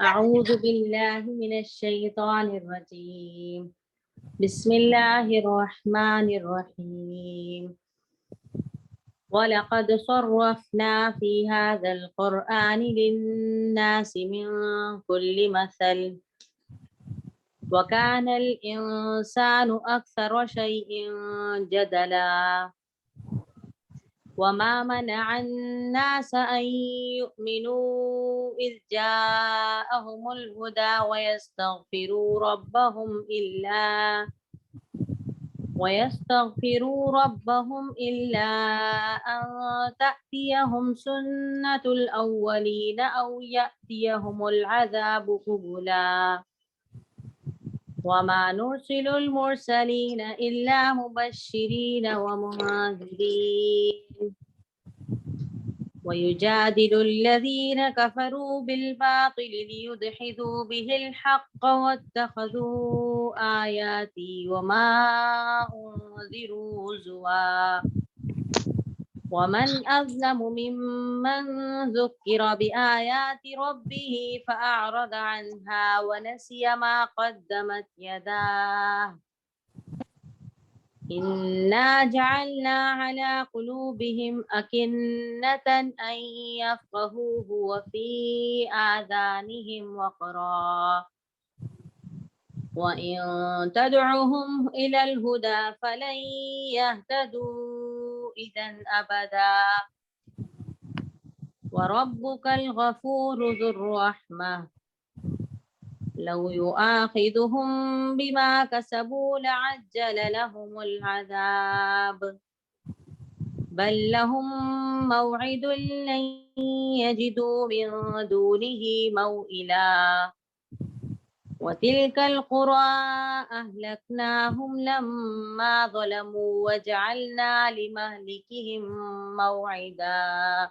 أعوذ بالله من الشيطان الرجيم بسم الله الرحمن الرحيم ولقد صرفنا في هذا القرآن للناس من كل مثل وكان الإنسان أكثر شيء جدلا وما منع الناس أن يؤمنوا إذ جاءهم الهدى ويستغفروا ربهم إلا أن تأتيهم سنة الأولين أو يأتيهم العذاب قبلا وما نرسل المرسلين إلا مبشرين ومنذرين ويجادل الذين كفروا بالباطل ليدحضوا به الحق واتخذوا آياتي وما أنذروا هزوا ومن أظلم ممن ذكر بآيات ربه فأعرض عنها ونسي ما قدمت يداه إنا جعلنا على قلوبهم أكنة أن يفقهوه وفي آذانهم وقرا وإن تدعهم إلى الهدى فلن يهتدوا إذا أبدا وربك الغفور ذو الرحمة لو يؤاخذهم بما كسبوا لعجل لهم العذاب بل لهم موعد لن يجدوا من دونه موئلا وتلك القرى أهلكناهم لما ظلموا وجعلنا لمهلكهم موعدا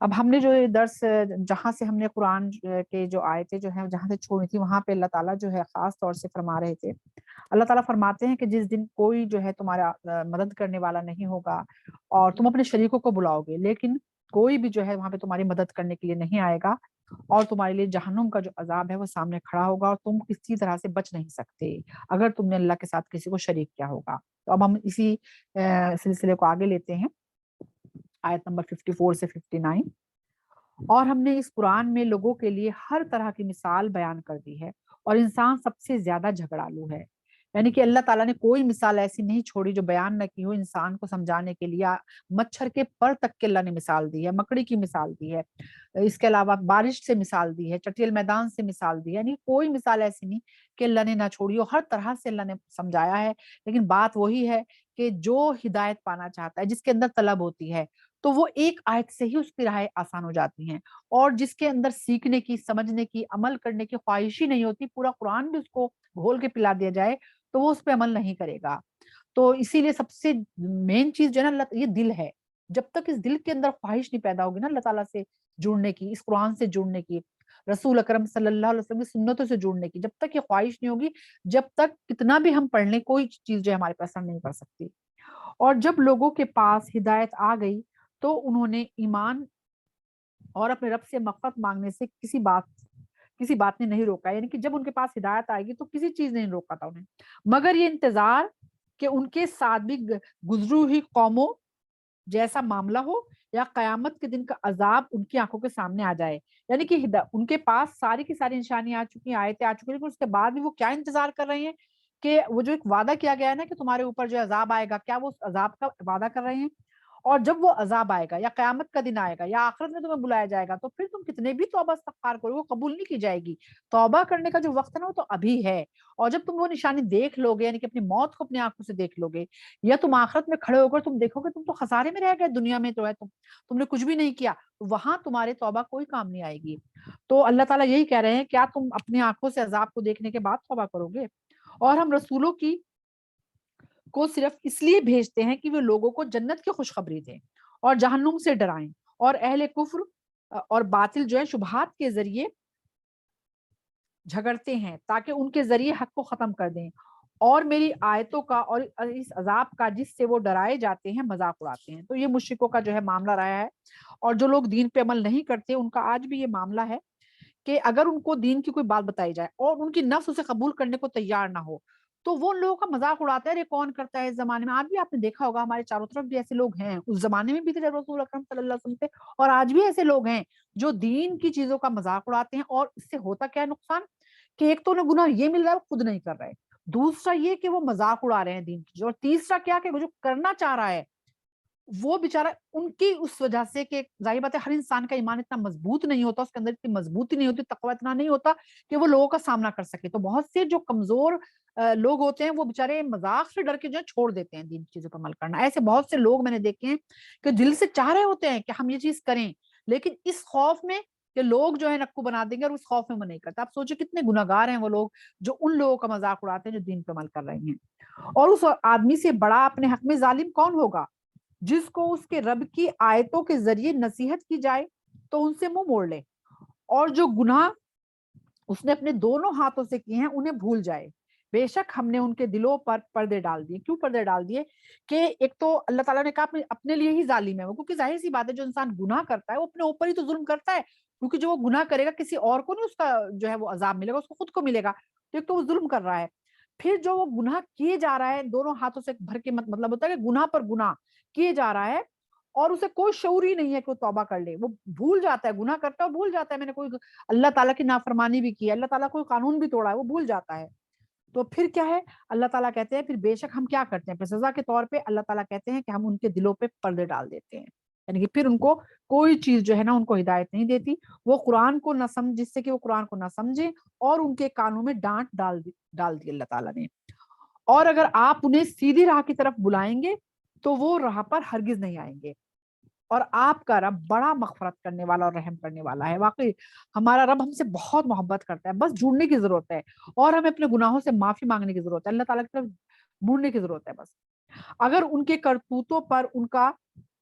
اب ہم نے جو یہ درس جہاں سے ہم نے قرآن کے جو آیتیں جو ہیں جہاں سے چھوڑی تھی وہاں پہ اللہ تعالیٰ جو ہے خاص طور سے فرما رہے تھے، اللہ تعالیٰ فرماتے ہیں کہ جس دن کوئی جو ہے تمہارا مدد کرنے والا نہیں ہوگا اور تم اپنے شریکوں کو بلاؤ گے لیکن کوئی بھی جو ہے وہاں پہ تمہاری مدد کرنے کے لیے نہیں آئے گا، اور تمہارے لیے جہنم کا جو عذاب ہے وہ سامنے کھڑا ہوگا اور تم کسی طرح سے بچ نہیں سکتے اگر تم نے اللہ کے ساتھ کسی کو شریک کیا ہوگا۔ تو اب ہم اسی سلسلے کو آگے لیتے ہیں، آیت نمبر 54 سے 59۔ اور ہم نے اس قرآن میں لوگوں کے لیے ہر طرح کی مثال بیان کر دی ہے اور انسان سب سے زیادہ جھگڑالو ہے، یعنی کہ اللہ تعالیٰ نے کوئی مثال ایسی نہیں چھوڑی جو بیان نہ کی ہو انسان کو سمجھانے کے لیے۔ مچھر کے پر تک کے اللہ نے مثال دی ہے، مکڑی کی مثال دی ہے، اس کے علاوہ بارش سے مثال دی ہے، چٹیل میدان سے مثال دی ہے، یعنی کوئی مثال ایسی نہیں کہ اللہ نے نہ چھوڑی ہو، ہر طرح سے اللہ نے سمجھایا ہے۔ لیکن بات وہی ہے کہ جو ہدایت پانا چاہتا ہے، جس کے اندر طلب ہوتی ہے، تو وہ ایک آیت سے ہی اس کی راہیں آسان ہو جاتی ہیں، اور جس کے اندر سیکھنے کی، سمجھنے کی، عمل کرنے کی خواہش ہی نہیں ہوتی، پورا قرآن بھی اس کو گھول کے پلا دیا جائے تو وہ اس پہ عمل نہیں کرے گا۔ تو اسی لیے سب سے مین چیز جو ہے نا اللہ یہ دل ہے، جب تک اس دل کے اندر خواہش نہیں پیدا ہوگی نا اللہ تعالیٰ سے جڑنے کی، اس قرآن سے جڑنے کی، رسول اکرم صلی اللہ علیہ وسلم کی سنتوں سے جڑنے کی، جب تک یہ خواہش نہیں ہوگی، جب تک کتنا بھی ہم پڑھ لیں کوئی چیز جو ہے ہمارے پاس اثر نہیں کر سکتی۔ اور جب لوگوں کے پاس ہدایت آ گئی تو انہوں نے ایمان اور اپنے رب سے مغفرت مانگنے سے کسی بات نے نہیں روکا، یعنی کہ جب ان کے پاس ہدایت آئے گی تو کسی چیز نے نہیں روکا تھا انہیں، مگر یہ انتظار کہ ان کے ساتھ بھی گزری ہوئی قوموں جیسا معاملہ ہو یا قیامت کے دن کا عذاب ان کی آنکھوں کے سامنے آ جائے، یعنی کہ ان کے پاس ساری کی ساری نشانیاں آ چکی ہیں، آیتیں آ چکی ہیں، لیکن اس کے بعد بھی وہ کیا انتظار کر رہے ہیں کہ وہ جو ایک وعدہ کیا گیا ہے نا کہ تمہارے اوپر جو عذاب آئے گا، کیا وہ اس عذاب کا وعدہ کر رہے ہیں؟ اور جب وہ عذاب آئے گا یا قیامت کا دن آئے گا یا آخرت میں تمہیں بلایا جائے گا تو پھر تم کتنے بھی توبہ استغفار کرو وہ قبول نہیں کی جائے گی۔ توبہ کرنے کا جو وقت ہے نا وہ تو ابھی ہے، اور جب تم وہ نشانی دیکھ لو گے، یعنی کہ اپنی موت کو اپنی آنکھوں سے دیکھ لو گے، یا تم آخرت میں کھڑے ہو کر تم دیکھو گے تم تو خسارے میں رہ گئے، دنیا میں جو ہے تم نے کچھ بھی نہیں کیا، وہاں تمہارے توبہ کوئی کام نہیں آئے گی۔ تو اللہ تعالیٰ یہی کہہ رہے ہیں کیا تم اپنی آنکھوں سے عذاب کو دیکھنے کے بعد توبہ کرو گے؟ اور ہم رسولوں کو صرف اس لیے بھیجتے ہیں کہ وہ لوگوں کو جنت کی خوشخبری دیں اور جہنم سے ڈرائیں، اور اہل کفر اور باطل جو ہے شبہات کے ذریعے جھگڑتے ہیں تاکہ ان کے ذریعے حق کو ختم کر دیں، اور میری آیتوں کا اور اس عذاب کا جس سے وہ ڈرائے جاتے ہیں مذاق اڑاتے ہیں۔ تو یہ مشرکوں کا جو ہے معاملہ رہا ہے، اور جو لوگ دین پہ عمل نہیں کرتے ان کا آج بھی یہ معاملہ ہے کہ اگر ان کو دین کی کوئی بات بتائی جائے اور ان کی نفس اسے قبول کرنے کو تیار نہ ہو تو وہ ان لوگوں کا مذاق اڑاتا ہے، یہ کون کرتا ہے اس زمانے میں؟ آج بھی آپ نے دیکھا ہوگا ہمارے چاروں طرف بھی ایسے لوگ ہیں، اس زمانے میں بھی تھے جب رسول اکرم صلی اللہ علیہ وسلم تھے، اور آج بھی ایسے لوگ ہیں جو دین کی چیزوں کا مذاق اڑاتے ہیں، اور اس سے ہوتا کیا ہے نقصان کہ ایک تو انہیں گناہ یہ مل رہا ہے وہ خود نہیں کر رہے، دوسرا یہ کہ وہ مذاق اڑا رہے ہیں دین کی، اور تیسرا کیا کہ وہ جو کرنا چاہ رہا ہے وہ بیچارہ ان کی اس وجہ سے کہ ظاہر بات ہے ہر انسان کا ایمان اتنا مضبوط نہیں ہوتا، اس کے اندر اتنی مضبوطی نہیں ہوتی، تقوی اتنا نہیں ہوتا کہ وہ لوگوں کا سامنا کر سکے، تو بہت سے جو کمزور لوگ ہوتے ہیں وہ بیچارے مذاق سے ڈر کے جو ہے چھوڑ دیتے ہیں دین کی چیزوں پر عمل کرنا۔ ایسے بہت سے لوگ میں نے دیکھے ہیں کہ دل سے چاہ رہے ہوتے ہیں کہ ہم یہ چیز کریں، لیکن اس خوف میں کہ لوگ جو ہے نکو بنا دیں گے، اور اس خوف میں وہ نہیں کرتا۔ آپ سوچیں کتنے گناہگار ہیں وہ لوگ جو ان لوگوں کا مذاق اڑاتے ہیں جو دین پر عمل کر رہے ہیں۔ اور اس آدمی سے بڑا اپنے حق میں ظالم کون ہوگا جس کو اس کے رب کی آیتوں کے ذریعے نصیحت کی جائے تو ان سے منہ موڑ لے، اور جو گناہ اس نے اپنے دونوں ہاتھوں سے کیے ہیں انہیں بھول جائے۔ بے شک ہم نے ان کے دلوں پر پردے ڈال دیے۔ کیوں پردے ڈال دیے؟ کہ ایک تو اللہ تعالیٰ نے کہا اپنے لیے ہی ظالم ہے وہ، کیونکہ ظاہر سی بات ہے جو انسان گناہ کرتا ہے وہ اپنے اوپر ہی تو ظلم کرتا ہے، کیونکہ جو وہ گناہ کرے گا کسی اور کو نہیں اس کا جو ہے وہ عذاب ملے گا، اس کو خود کو ملے گا، تو ایک تو وہ ظلم کر رہا ہے، پھر جو وہ گناہ کیے جا رہا ہے دونوں ہاتھوں سے بھر کے، مطلب ہوتا ہے کہ گناہ پر گناہ کیے جا رہا ہے اور اسے کوئی شعور ہی نہیں ہے کہ وہ توبہ کر لے، وہ بھول جاتا ہے، گناہ کرتا ہے بھول جاتا ہے میں نے کوئی اللہ تعالیٰ کی نافرمانی بھی کی ہے، اللہ تعالیٰ کوئی قانون بھی توڑا ہے، وہ بھول جاتا ہے۔ تو پھر کیا ہے؟ اللہ تعالیٰ کہتے ہیں پھر بے شک ہم کیا کرتے ہیں، پھر سزا کے طور پہ اللہ تعالیٰ کہتے ہیں کہ ہم ان کے دلوں پہ پردے ڈال دیتے ہیں، یعنی کہ پھر ان کو کوئی چیز جو ہے نا ان کو ہدایت نہیں دیتی، وہ قرآن کو نہ سمجھ، جس سے کہ وہ قرآن کو نہ سمجھے، اور ان کے کانوں میں ڈانٹ ڈال دی اللہ تعالیٰ نے۔ اور اگر آپ انہیں سیدھی راہ کی طرف بلائیں گے تو وہ راہ پر ہرگز نہیں آئیں گے، اور آپ کا رب بڑا مغفرت کرنے والا اور رحم کرنے والا ہے۔ واقعی ہمارا رب ہم سے بہت محبت کرتا ہے، بس جڑنے کی ضرورت ہے اور ہمیں اپنے گناہوں سے معافی مانگنے کی ضرورت ہے، اللہ تعالیٰ کی طرف مڑنے کی ضرورت ہے بس۔ اگر ان کے کرتوتوں پر ان کا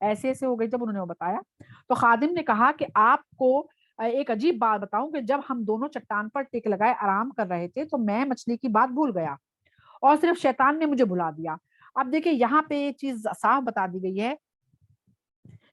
ایسے ایسے ہو گئی جب انہوں نے وہ بتایا تو خادم نے کہا کہ آپ کو ایک عجیب بات بتاؤں کہ جب ہم دونوں چٹان پر ٹک لگائے آرام کر رہے تھے تو میں مچھلی کی بات بھول گیا اور صرف شیطان نے مجھے بھلا دیا. اب دیکھیں یہاں پہ یہ چیز صاف بتا دی گئی ہے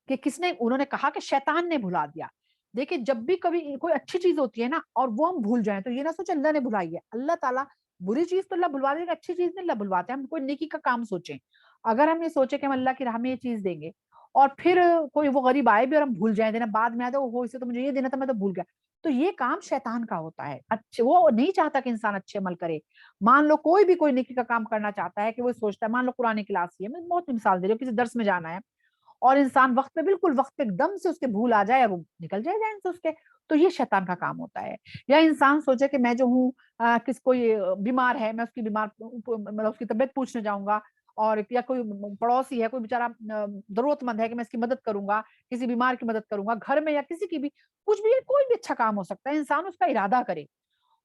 کہ کس نے, انہوں نے کہا کہ شیطان نے بھلا دیا. دیکھیں جب بھی کبھی کوئی اچھی چیز ہوتی ہے نا اور وہ ہم بھول جائیں تو یہ نہ سوچیں اللہ نے بھلائی ہے. اللہ تعالیٰ بری چیز تو اللہ بھلوا دے گا, اچھی چیز نہیں اللہ بھلواتے. ہم کوئی نیکی کا کام سوچیں, اگر ہم یہ سوچیں کہ ہم اللہ کی راہ میں یہ چیز دیں گے اور پھر کوئی وہ غریب آئے بھی اور ہم بھول جائیں دینا, بعد میں آتے وہ اسے تو مجھے یہ دینا تھا میں تو بھول گیا, تو یہ کام شیطان کا ہوتا ہے. اچھے وہ نہیں چاہتا کہ انسان اچھے عمل کرے. مان لو کوئی بھی کوئی نیکی کا کام کرنا چاہتا ہے کہ وہ سوچتا ہے, مان لو قرآن کلاس ہی ہے, میں بہت مثال دے رہی ہوں, کسی درس میں جانا ہے اور انسان وقت پہ بالکل وقت پہ ایک دم سے اس کے بھول آ جائے اور وہ نکل جائے ذہن سے اس کے, تو یہ شیطان کا کام ہوتا ہے. یا انسان سوچے کہ میں جو ہوں کس کوئی بیمار ہے میں اس کی بیمار مطلب اس کی طبیعت پوچھنے جاؤں گا, اور یا کوئی پڑوسی ہے کوئی بیچارہ ضرورت مند ہے کہ میں اس کی مدد کروں گا, کسی بیمار کی مدد کروں گا گھر میں یا کسی کی بھی, کچھ بھی کوئی بھی اچھا کام ہو سکتا ہے. انسان اس کا ارادہ کرے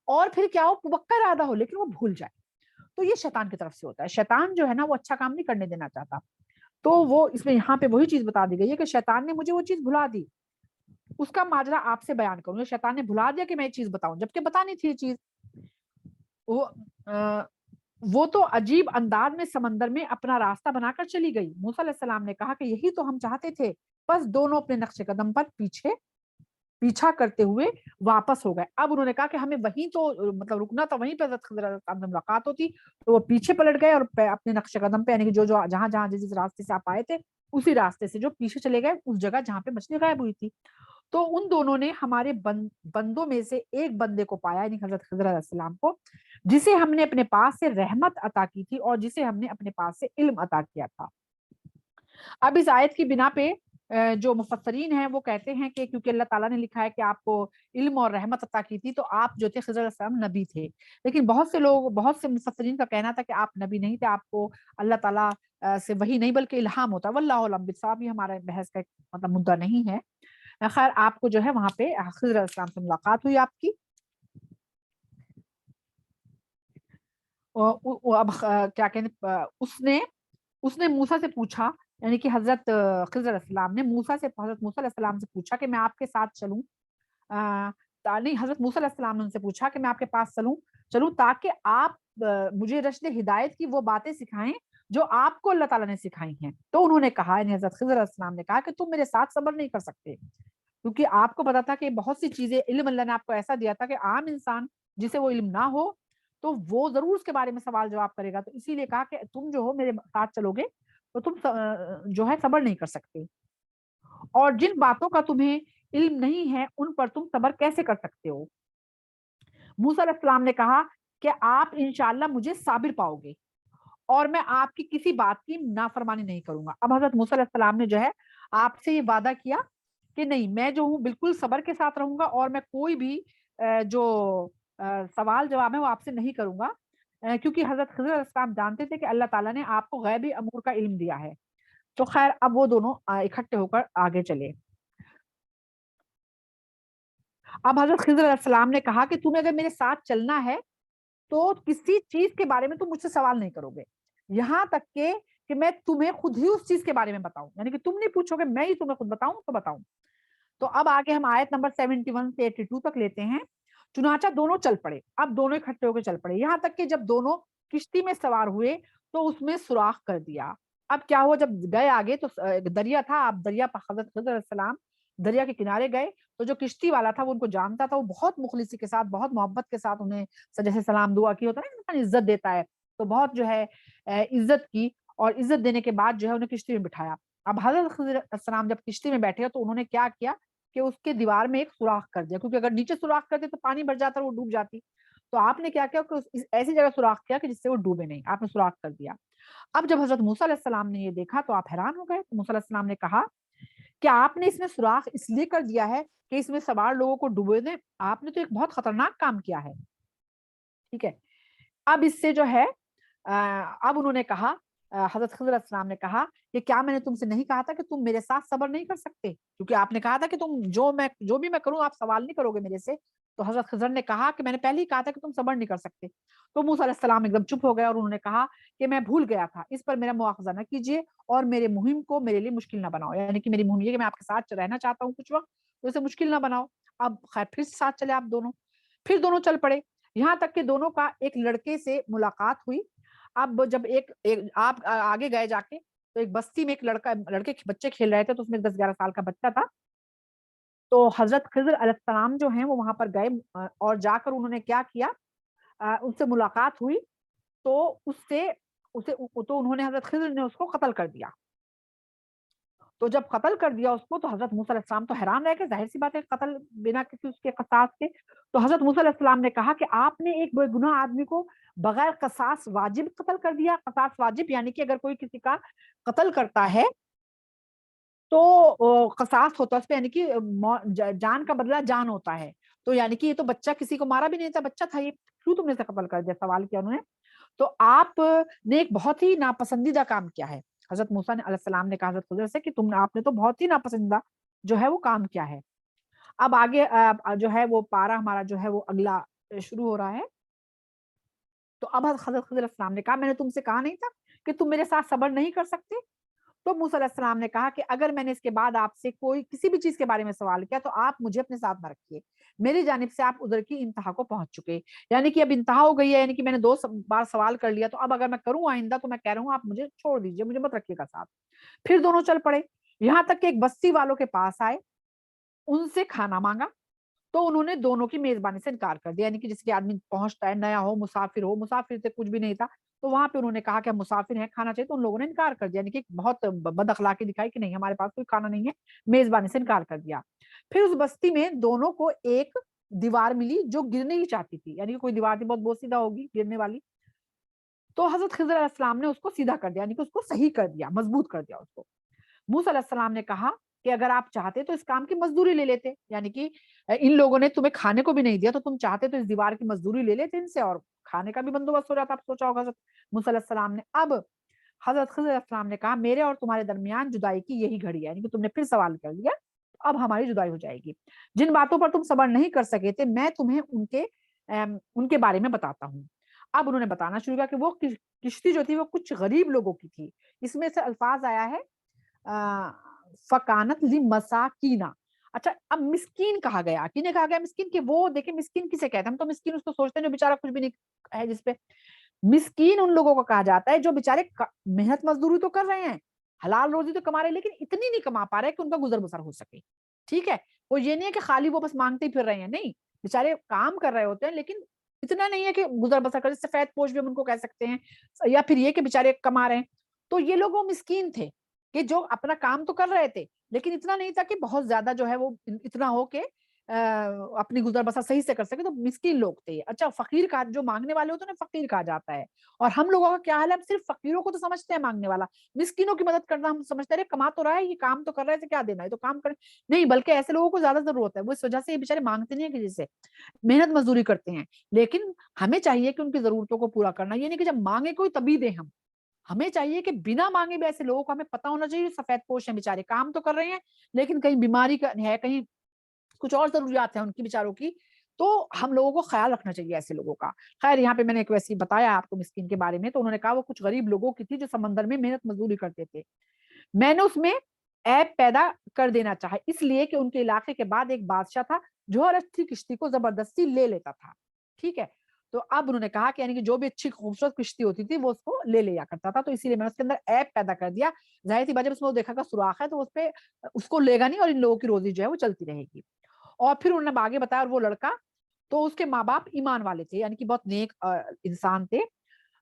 اور پھر کیا ہو پکا ارادہ ہو لیکن وہ بھول جائے, تو یہ شیطان کی طرف سے ہوتا ہے. شیطان جو ہے نا وہ اچھا کام نہیں کرنے دینا چاہتا. تو وہ اس میں یہاں پہ وہی چیز بتا دی گئی ہے کہ شیطان نے مجھے وہ چیز بھلا دی. اس کا ماجرا آپ سے بیان کروں, شیطان نے بھلا دیا کہ میں یہ چیز بتاؤں جبکہ بتانی تھی یہ چیز. وہ تو عجیب انداز میں سمندر میں اپنا راستہ بنا کر چلی گئی. موسیٰ علیہ السلام نے کہا کہ یہی تو ہم چاہتے تھے. بس دونوں اپنے نقش قدم پر پیچھا کرتے ہوئے واپس ہو گئے. اب انہوں نے کہا کہ ہمیں وہیں تو مطلب رکنا تھا, وہیں پہ حضرت خضر علیہ السلام سے ملاقات ہوتی, تو وہ پیچھے پلٹ گئے اور اپنے نقش قدم پہ یعنی کہ جو جہاں جہاں جس راستے سے آپ آئے تھے اسی راستے سے جو پیچھے چلے گئے اس جگہ جہاں پہ مچھلی غائب ہوئی تھی. تو ان دونوں نے ہمارے بندوں میں سے ایک بندے کو پایا یعنی حضرت خضر علیہ السلام کو, جسے ہم نے اپنے پاس سے رحمت عطا کی تھی اور جسے ہم نے اپنے پاس سے علم عطا کیا تھا. اب اس آیت کی بنا پہ جو مفسرین ہیں وہ کہتے ہیں کہ کیونکہ اللہ تعالیٰ نے لکھا ہے کہ آپ کو علم اور رحمت عطا کی تھی تو آپ جو تھے خضر علیہ السلام نبی تھے. لیکن بہت سے مفسرین کا کہنا تھا کہ آپ نبی نہیں تھے, آپ کو اللہ تعالیٰ سے وہی نہیں بلکہ الہام ہوتا. واللہ اعلم بالصواب, یہ ہمارا بحث کا مطلب مدعا نہیں ہے. خیر آپ کو جو ہے وہاں پہ خضر علیہ السلام سے ملاقات ہوئی آپ کی. اب کیا کہتے اس نے موسیٰ سے پوچھا یعنی کہ حضرت خضر علیہ السلام نے حضرت موسیٰ علیہ السلام سے پوچھا کہ میں آپ کے ساتھ چلوں, نہیں حضرت موسیٰ علیہ السلام نے ان سے پوچھا کہ میں آپ کے پاس چلوں تاکہ آپ مجھے رشد ہدایت کی وہ باتیں سکھائیں جو آپ کو اللہ تعالیٰ نے سکھائی ہیں. تو انہوں نے کہا یعنی حضرت خضر علیہ السلام نے کہا کہ تم میرے ساتھ صبر نہیں کر سکتے, کیونکہ آپ کو پتا تھا کہ بہت سی چیزیں علم اللہ نے آپ کو ایسا دیا تھا کہ عام انسان جسے وہ علم نہ ہو تو وہ ضرور اس کے بارے میں سوال جواب کرے گا. تو اسی لیے کہا کہ تم جو ہو میرے ساتھ چلو گے تو تم جو ہے صبر نہیں کر سکتے, اور جن باتوں کا تمہیں علم نہیں ہے ان پر تم صبر کیسے کر سکتے ہو. موسیٰ علیہ السلام نے کہا کہ آپ انشاءاللہ مجھے صابر پاؤ گے اور میں آپ کی کسی بات کی نافرمانی نہیں کروں گا. اب حضرت موسیٰ علیہ السلام نے جو ہے آپ سے یہ وعدہ کیا کہ نہیں میں جو ہوں بالکل صبر کے ساتھ رہوں گا اور میں کوئی بھی جو سوال جواب ہے وہ آپ سے نہیں کروں گا, کیونکہ حضرت خضر علیہ السلام جانتے تھے کہ اللہ تعالیٰ نے آپ کو غیبی امور کا علم دیا ہے. تو خیر اب وہ دونوں اکٹھے ہو کر آگے چلے. اب حضرت خضر علیہ السلام نے کہا کہ تمہیں اگر میرے ساتھ چلنا ہے تو کسی چیز کے بارے میں تم مجھ سے سوال نہیں کرو گے, یہاں تک کہ میں تمہیں خود ہی اس چیز کے بارے میں بتاؤں, یعنی کہ تم نہیں پوچھو گے میں ہی تمہیں خود بتاؤں تو بتاؤں. تو اب آگے ہم آیت نمبر 71 سے 82 تک لیتے ہیں. چنانچہ دونوں چل پڑے, اب دونوں اکٹھے ہو کے چل پڑے یہاں تک کہ جب دونوں کشتی میں سوار ہوئے تو اس میں سوراخ کر دیا. اب کیا ہوا جب گئے آگے تو دریا تھا, آپ دریا پر حضرت خضر علیہ السلام دریا کے کنارے گئے تو جو کشتی والا تھا وہ ان کو جانتا تھا, وہ بہت مخلصی کے ساتھ بہت محبت کے ساتھ انہیں جیسے سلام دعا کی ہوتا ہے نا انسان عزت دیتا ہے, تو بہت جو ہے عزت کی اور عزت دینے کے بعد جو ہے انہیں کشتی میں بٹھایا. اب حضرت خضر علیہ السلام جب کشتی میں بیٹھے تو انہوں نے کیا کیا کہ اس کے دیوار میں ایک سوراخ کر دیا, کیونکہ اگر نیچے سوراخ کرتے تو پانی بھر جاتا اور وہ ڈوب جاتی. تو آپ نے کیا کیا کہ ایسی جگہ سوراخ کیا کہ جس سے وہ ڈوبے نہیں, آپ نے سوراخ کر دیا. اب جب حضرت موسیٰ علیہ السلام نے یہ دیکھا تو آپ حیران ہو گئے. تو موسیٰ علیہ السلام نے کہا کہ آپ نے اس میں سوراخ اس لیے کر دیا ہے کہ اس میں سوار لوگوں کو ڈوبے دیں, آپ نے تو ایک بہت خطرناک کام کیا ہے. ٹھیک ہے, اب اس سے جو ہے اب انہوں نے کہا حضرت خضر علیہ السلام نے کہا کہ کیا میں نے تم سے نہیں کہا تھا کہ تم میرے ساتھ صبر نہیں کر سکتے, کیونکہ آپ نے کہا تھا کہ تم جو بھی میں کروں آپ سوال نہیں کرو گے میرے سے, تو حضرت خضر نے کہا کہ میں نے پہلے ہی کہا تھا کہ تم صبر نہیں کر سکتے. تو موسیٰ علیہ السلام ایک دم چپ ہو گئے اور انہوں نے کہا کہ میں بھول گیا تھا, اس پر میرا مواخذہ نہ کیجیے اور میرے مہم کو میرے لیے مشکل نہ بناؤ. یعنی کہ میری مہم یہ کہ میں آپ کے ساتھ رہنا چاہتا ہوں کچھ وقت, تو اسے مشکل نہ بناؤ. اب خیر پھر ساتھ چلے آپ دونوں, پھر دونوں چل پڑے, یہاں تک کہ دونوں کا ایک لڑکے سے ملاقات ہوئی. اب جب آپ آگے گئے جا کے تو ایک بستی میں ایک لڑکے بچے کھیل رہے تھے, تو اس میں 10-11 سال کا بچہ تھا. تو حضرت خضر علیہ السلام جو ہیں وہ وہاں پر گئے اور جا کر انہوں نے کیا کیا, ان سے ملاقات ہوئی تو تو انہوں نے حضرت خضر نے اس کو قتل کر دیا. تو جب قتل کر دیا اس کو تو حضرت موسیٰ علیہ السلام تو حیران رہ گئے, ظاہر سی بات ہے قتل بنا کسی اس کے قصاص کے. تو حضرت موسیٰ علیہ السلام نے کہا کہ آپ نے ایک بے گناہ آدمی کو بغیر قصاص واجب قتل کر دیا. قصاص واجب یعنی کہ اگر کوئی کسی کا قتل کرتا ہے تو قصاص ہوتا ہے اس پہ, یعنی کہ جان کا بدلہ جان ہوتا ہے. تو یعنی کہ یہ تو بچہ کسی کو مارا بھی نہیں تھا, بچہ تھا, یہ کیوں تم نے اسے قتل کر دیا, سوال کیا انہوں نے. تو آپ نے ایک بہت ہی ناپسندیدہ کام کیا ہے. حضرت موسیٰ علیہ السلام نے کہا حضرت خضر سے کہ آپ نے تو بہت ہی ناپسندیدہ جو ہے وہ کام کیا ہے. اب آگے جو ہے وہ پارا ہمارا جو ہے وہ اگلا شروع ہو رہا ہے. تو اب حضرت خضر علیہ السلام نے کہا میں نے تم سے کہا نہیں تھا کہ تم میرے ساتھ صبر نہیں کر سکتے. تو موسیٰ علیہ السلام نے کہا کہ اگر میں نے اس کے بعد آپ سے کوئی کسی بھی چیز کے بارے میں سوال کیا تو آپ مجھے اپنے ساتھ نہ رکھیے, میری جانب سے آپ ادھر کی انتہا کو پہنچ چکے. یعنی کہ اب انتہا ہو گئی ہے, یعنی کہ میں نے 2 بار سوال کر لیا, تو اب اگر میں کروں آئندہ تو میں کہہ رہا ہوں آپ مجھے چھوڑ دیجیے, مجھے مت رکھیے گا ساتھ. پھر دونوں چل پڑے, یہاں تک کہ ایک بستی والوں کے پاس آئے, ان سے کھانا مانگا تو انہوں نے دونوں کی میزبانی سے انکار کر دیا. یعنی کہ جس کے آدمی پہنچتا ہے, نیا ہو, مسافر سے کچھ بھی نہیں تھا, تو وہاں پہ انہوں نے کہا کہ ہم مسافر ہیں, کھانا چاہیے, تو ان لوگوں نے انکار کر دیا. یعنی کہ بہت بد اخلاقی دکھائی کہ نہیں ہمارے پاس کوئی کھانا نہیں ہے, میزبانی سے انکار کر دیا. پھر اس بستی میں دونوں کو ایک دیوار ملی جو گرنے ہی چاہتی تھی, یعنی کہ کوئی دیوار تھی بہت بوسیدہ ہوگی گرنے والی. تو حضرت خضر علیہ السلام نے اس کو سیدھا کر دیا, یعنی کہ اس کو صحیح کر دیا, مضبوط کر دیا اس کو. موسیٰ علیہ السلام نے کہا کہ اگر آپ چاہتے تو اس کام کی مزدوری لے لیتے, یعنی کہ ان لوگوں نے تمہیں کھانے کو بھی نہیں دیا, تو تم چاہتے تو اس دیوار کی مزدوری لے لیتے ان سے اور کھانے کا بھی بندوبست ہو جاتا. آپ سوچا ہوگا حضرت موسیٰ علیہ السلام نے. اب حضرت خضر علیہ السلام نے کہا میرے اور تمہارے درمیان جدائی کی یہی گھڑی ہے, یعنی کہ تم نے پھر سوال کر لیا, اب ہماری جدائی ہو جائے گی. جن باتوں پر تم صبر نہیں کر سکے تھے میں تمہیں ان کے بارے میں بتاتا ہوں. اب انہوں نے بتانا شروع کیا کہ وہ کشتی جو تھی وہ کچھ غریب لوگوں کی تھی. اس میں سے الفاظ آیا ہے فکانت لمساکینا. اچھا, اب مسکین کہا گیا, کینے کہا گیا مسکین, کہ وہ دیکھیں مسکین کسے کہتے ہیں, ہم تو مسکین اس کو سوچتے ہیں جو بیچارہ کچھ بھی نہیں ہے جس پہ. مسکین ان لوگوں کو کہا جاتا ہے جو بیچارے محنت مزدوری تو کر رہے ہیں, حلال روزی تو کما رہے ہیں, لیکن اتنی نہیں کما پا رہے کہ ان کا گزر بسر ہو سکے. ٹھیک ہے, وہ یہ نہیں ہے کہ خالی وہ بس مانگتے ہی پھر رہے ہیں, نہیں, بیچارے کام کر رہے ہوتے ہیں لیکن اتنا نہیں ہے کہ گزر بسر کر, سفید پوش بھی ہم ان کو کہہ سکتے ہیں, یا پھر یہ کہ بیچارے کما رہے ہیں. تو یہ لوگ وہ مسکین تھے کہ جو اپنا کام تو کر رہے تھے لیکن اتنا نہیں تھا کہ بہت زیادہ جو ہے وہ اتنا ہو کہ اپنی گزر بسر صحیح سے کر سکے, تو مسکین لوگ تھے. اچھا, فقیر کا جو مانگنے والے ہوتے ہیں نا فقیر کہا جاتا ہے. اور ہم لوگوں کا کیا حال ہے, ہم صرف فقیروں کو تو سمجھتے ہیں مانگنے والا, مسکینوں کی مدد کرنا ہم سمجھتے ہیں کما تو رہا ہے, یہ کام تو کر رہا ہے, کیا دینا ہے, تو کام کرے. نہیں, بلکہ ایسے لوگوں کو زیادہ ضرورت ہے, وہ اس وجہ سے یہ بیچارے مانگتے نہیں ہیں کہ جسے محنت مزدوری کرتے ہیں. لیکن ہمیں چاہیے کہ ان کی ضرورتوں کو پورا کرنا, یہ نہیں کہ جب مانگے کوئی تبھی دیں. ہمیں چاہیے کہ بنا مانگے بھی ایسے لوگوں کو ہمیں پتا ہونا چاہیے, سفید پوش ہیں بیچارے, کام تو کر رہے ہیں لیکن کہیں بیماری کا ہے, کہیں کچھ اور ضروریات ہیں ان کی بیچاروں کی, تو ہم لوگوں کو خیال رکھنا چاہیے ایسے لوگوں کا. خیر, یہاں پہ میں نے ایک ویسی بتایا آپ کو مسکین کے بارے میں, تو انہوں نے کہا وہ کچھ غریب لوگوں کی تھی جو سمندر میں محنت مزدوری کرتے تھے. میں نے اس میں عیب پیدا کر دینا چاہا, اس لیے کہ ان کے علاقے کے بعد ایک بادشاہ تھا جو ہر اچھی کشتی کو زبردستی لے لیتا تھا. ٹھیک ہے, تو اب انہوں نے کہا کہ یعنی کہ جو بھی اچھی خوبصورت کشتی ہوتی تھی وہ اس کو لے لیا کرتا تھا, تو اسی لیے میں نے اس کے اندر عیب پیدا کر دیا. ظاہر سی بات ہے, اس میں وہ دیکھا کہ سوراخ ہے تو اس پہ اس کو لے گا نہیں, اور ان لوگوں کی روزی جو ہے وہ چلتی رہے گی. اور پھر انہوں نے آگے بتایا, اور وہ لڑکا تو اس کے ماں باپ ایمان والے تھے, یعنی کہ بہت نیک انسان تھے.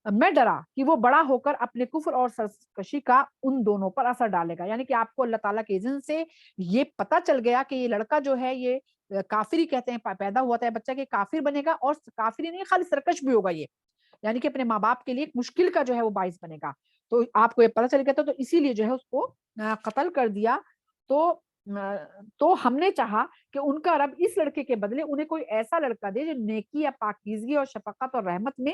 میں ڈرا کہ وہ بڑا ہو کر اپنے کفر اور سرکشی کا ان دونوں پر اثر ڈالے گا. یعنی کہ آپ کو اللہ تعالیٰ کے اذن سے یہ پتا چل گیا کہ یہ لڑکا جو ہے یہ کافری کہتے ہیں, پیدا ہوا تھا بچہ کہ کافر بنے گا, اور کافری نہیں خالی سرکش بھی ہوگا یہ, یعنی کہ اپنے ماں باپ کے لیے ایک مشکل کا جو ہے وہ باعث بنے گا. تو آپ کو یہ پتا چل گیا تھا, تو اسی لیے جو ہے اس کو قتل کر دیا. تو ہم نے چاہا کہ ان کا رب اس لڑکے کے بدلے انہیں کوئی ایسا لڑکا دے جو نیکی یا پاکیزگی اور شفقت اور رحمت میں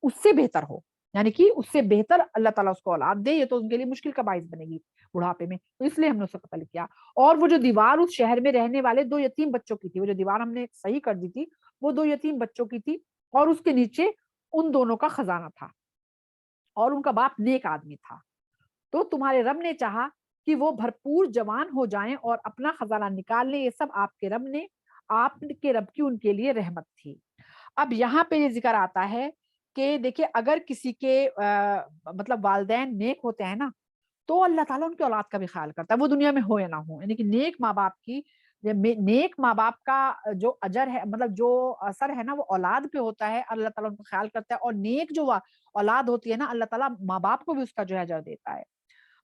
اس سے بہتر ہو. یعنی کہ اس سے بہتر اللہ تعالیٰ اس کو اولاد دے، یہ تو ان کے لیے مشکل کا باعث بنے گی بڑھاپے میں، تو اس لیے ہم نے اسے قتل کیا۔ اور وہ جو دیوار اس شہر میں رہنے والے 2 یتیم بچوں کی تھی، وہ جو دیوار ہم نے صحیح کر دی تھی وہ 2 یتیم بچوں کی تھی، اور اس کے نیچے ان دونوں کا خزانہ تھا، اور ان کا باپ نیک آدمی تھا۔ تو تمہارے رب نے چاہا کہ وہ بھرپور جوان ہو جائیں اور اپنا خزانہ نکال لیں، یہ سب آپ کے رب کی ان کے لیے رحمت تھی۔ اب یہاں پہ یہ ذکر آتا ہے کہ دیکھیں اگر کسی کے مطلب والدین نیک ہوتے ہیں نا تو اللہ تعالیٰ ان کی اولاد کا بھی خیال کرتا ہے، وہ دنیا میں ہو یا نہ ہو، یعنی کہ نیک ماں باپ کا جو اجر ہے، مطلب جو اثر ہے نا وہ اولاد پہ ہوتا ہے، اللہ تعالیٰ ان کو خیال کرتا ہے، اور نیک جو اولاد ہوتی ہے نا اللہ تعالیٰ ماں باپ کو بھی اس کا جو ہے اجر دیتا ہے۔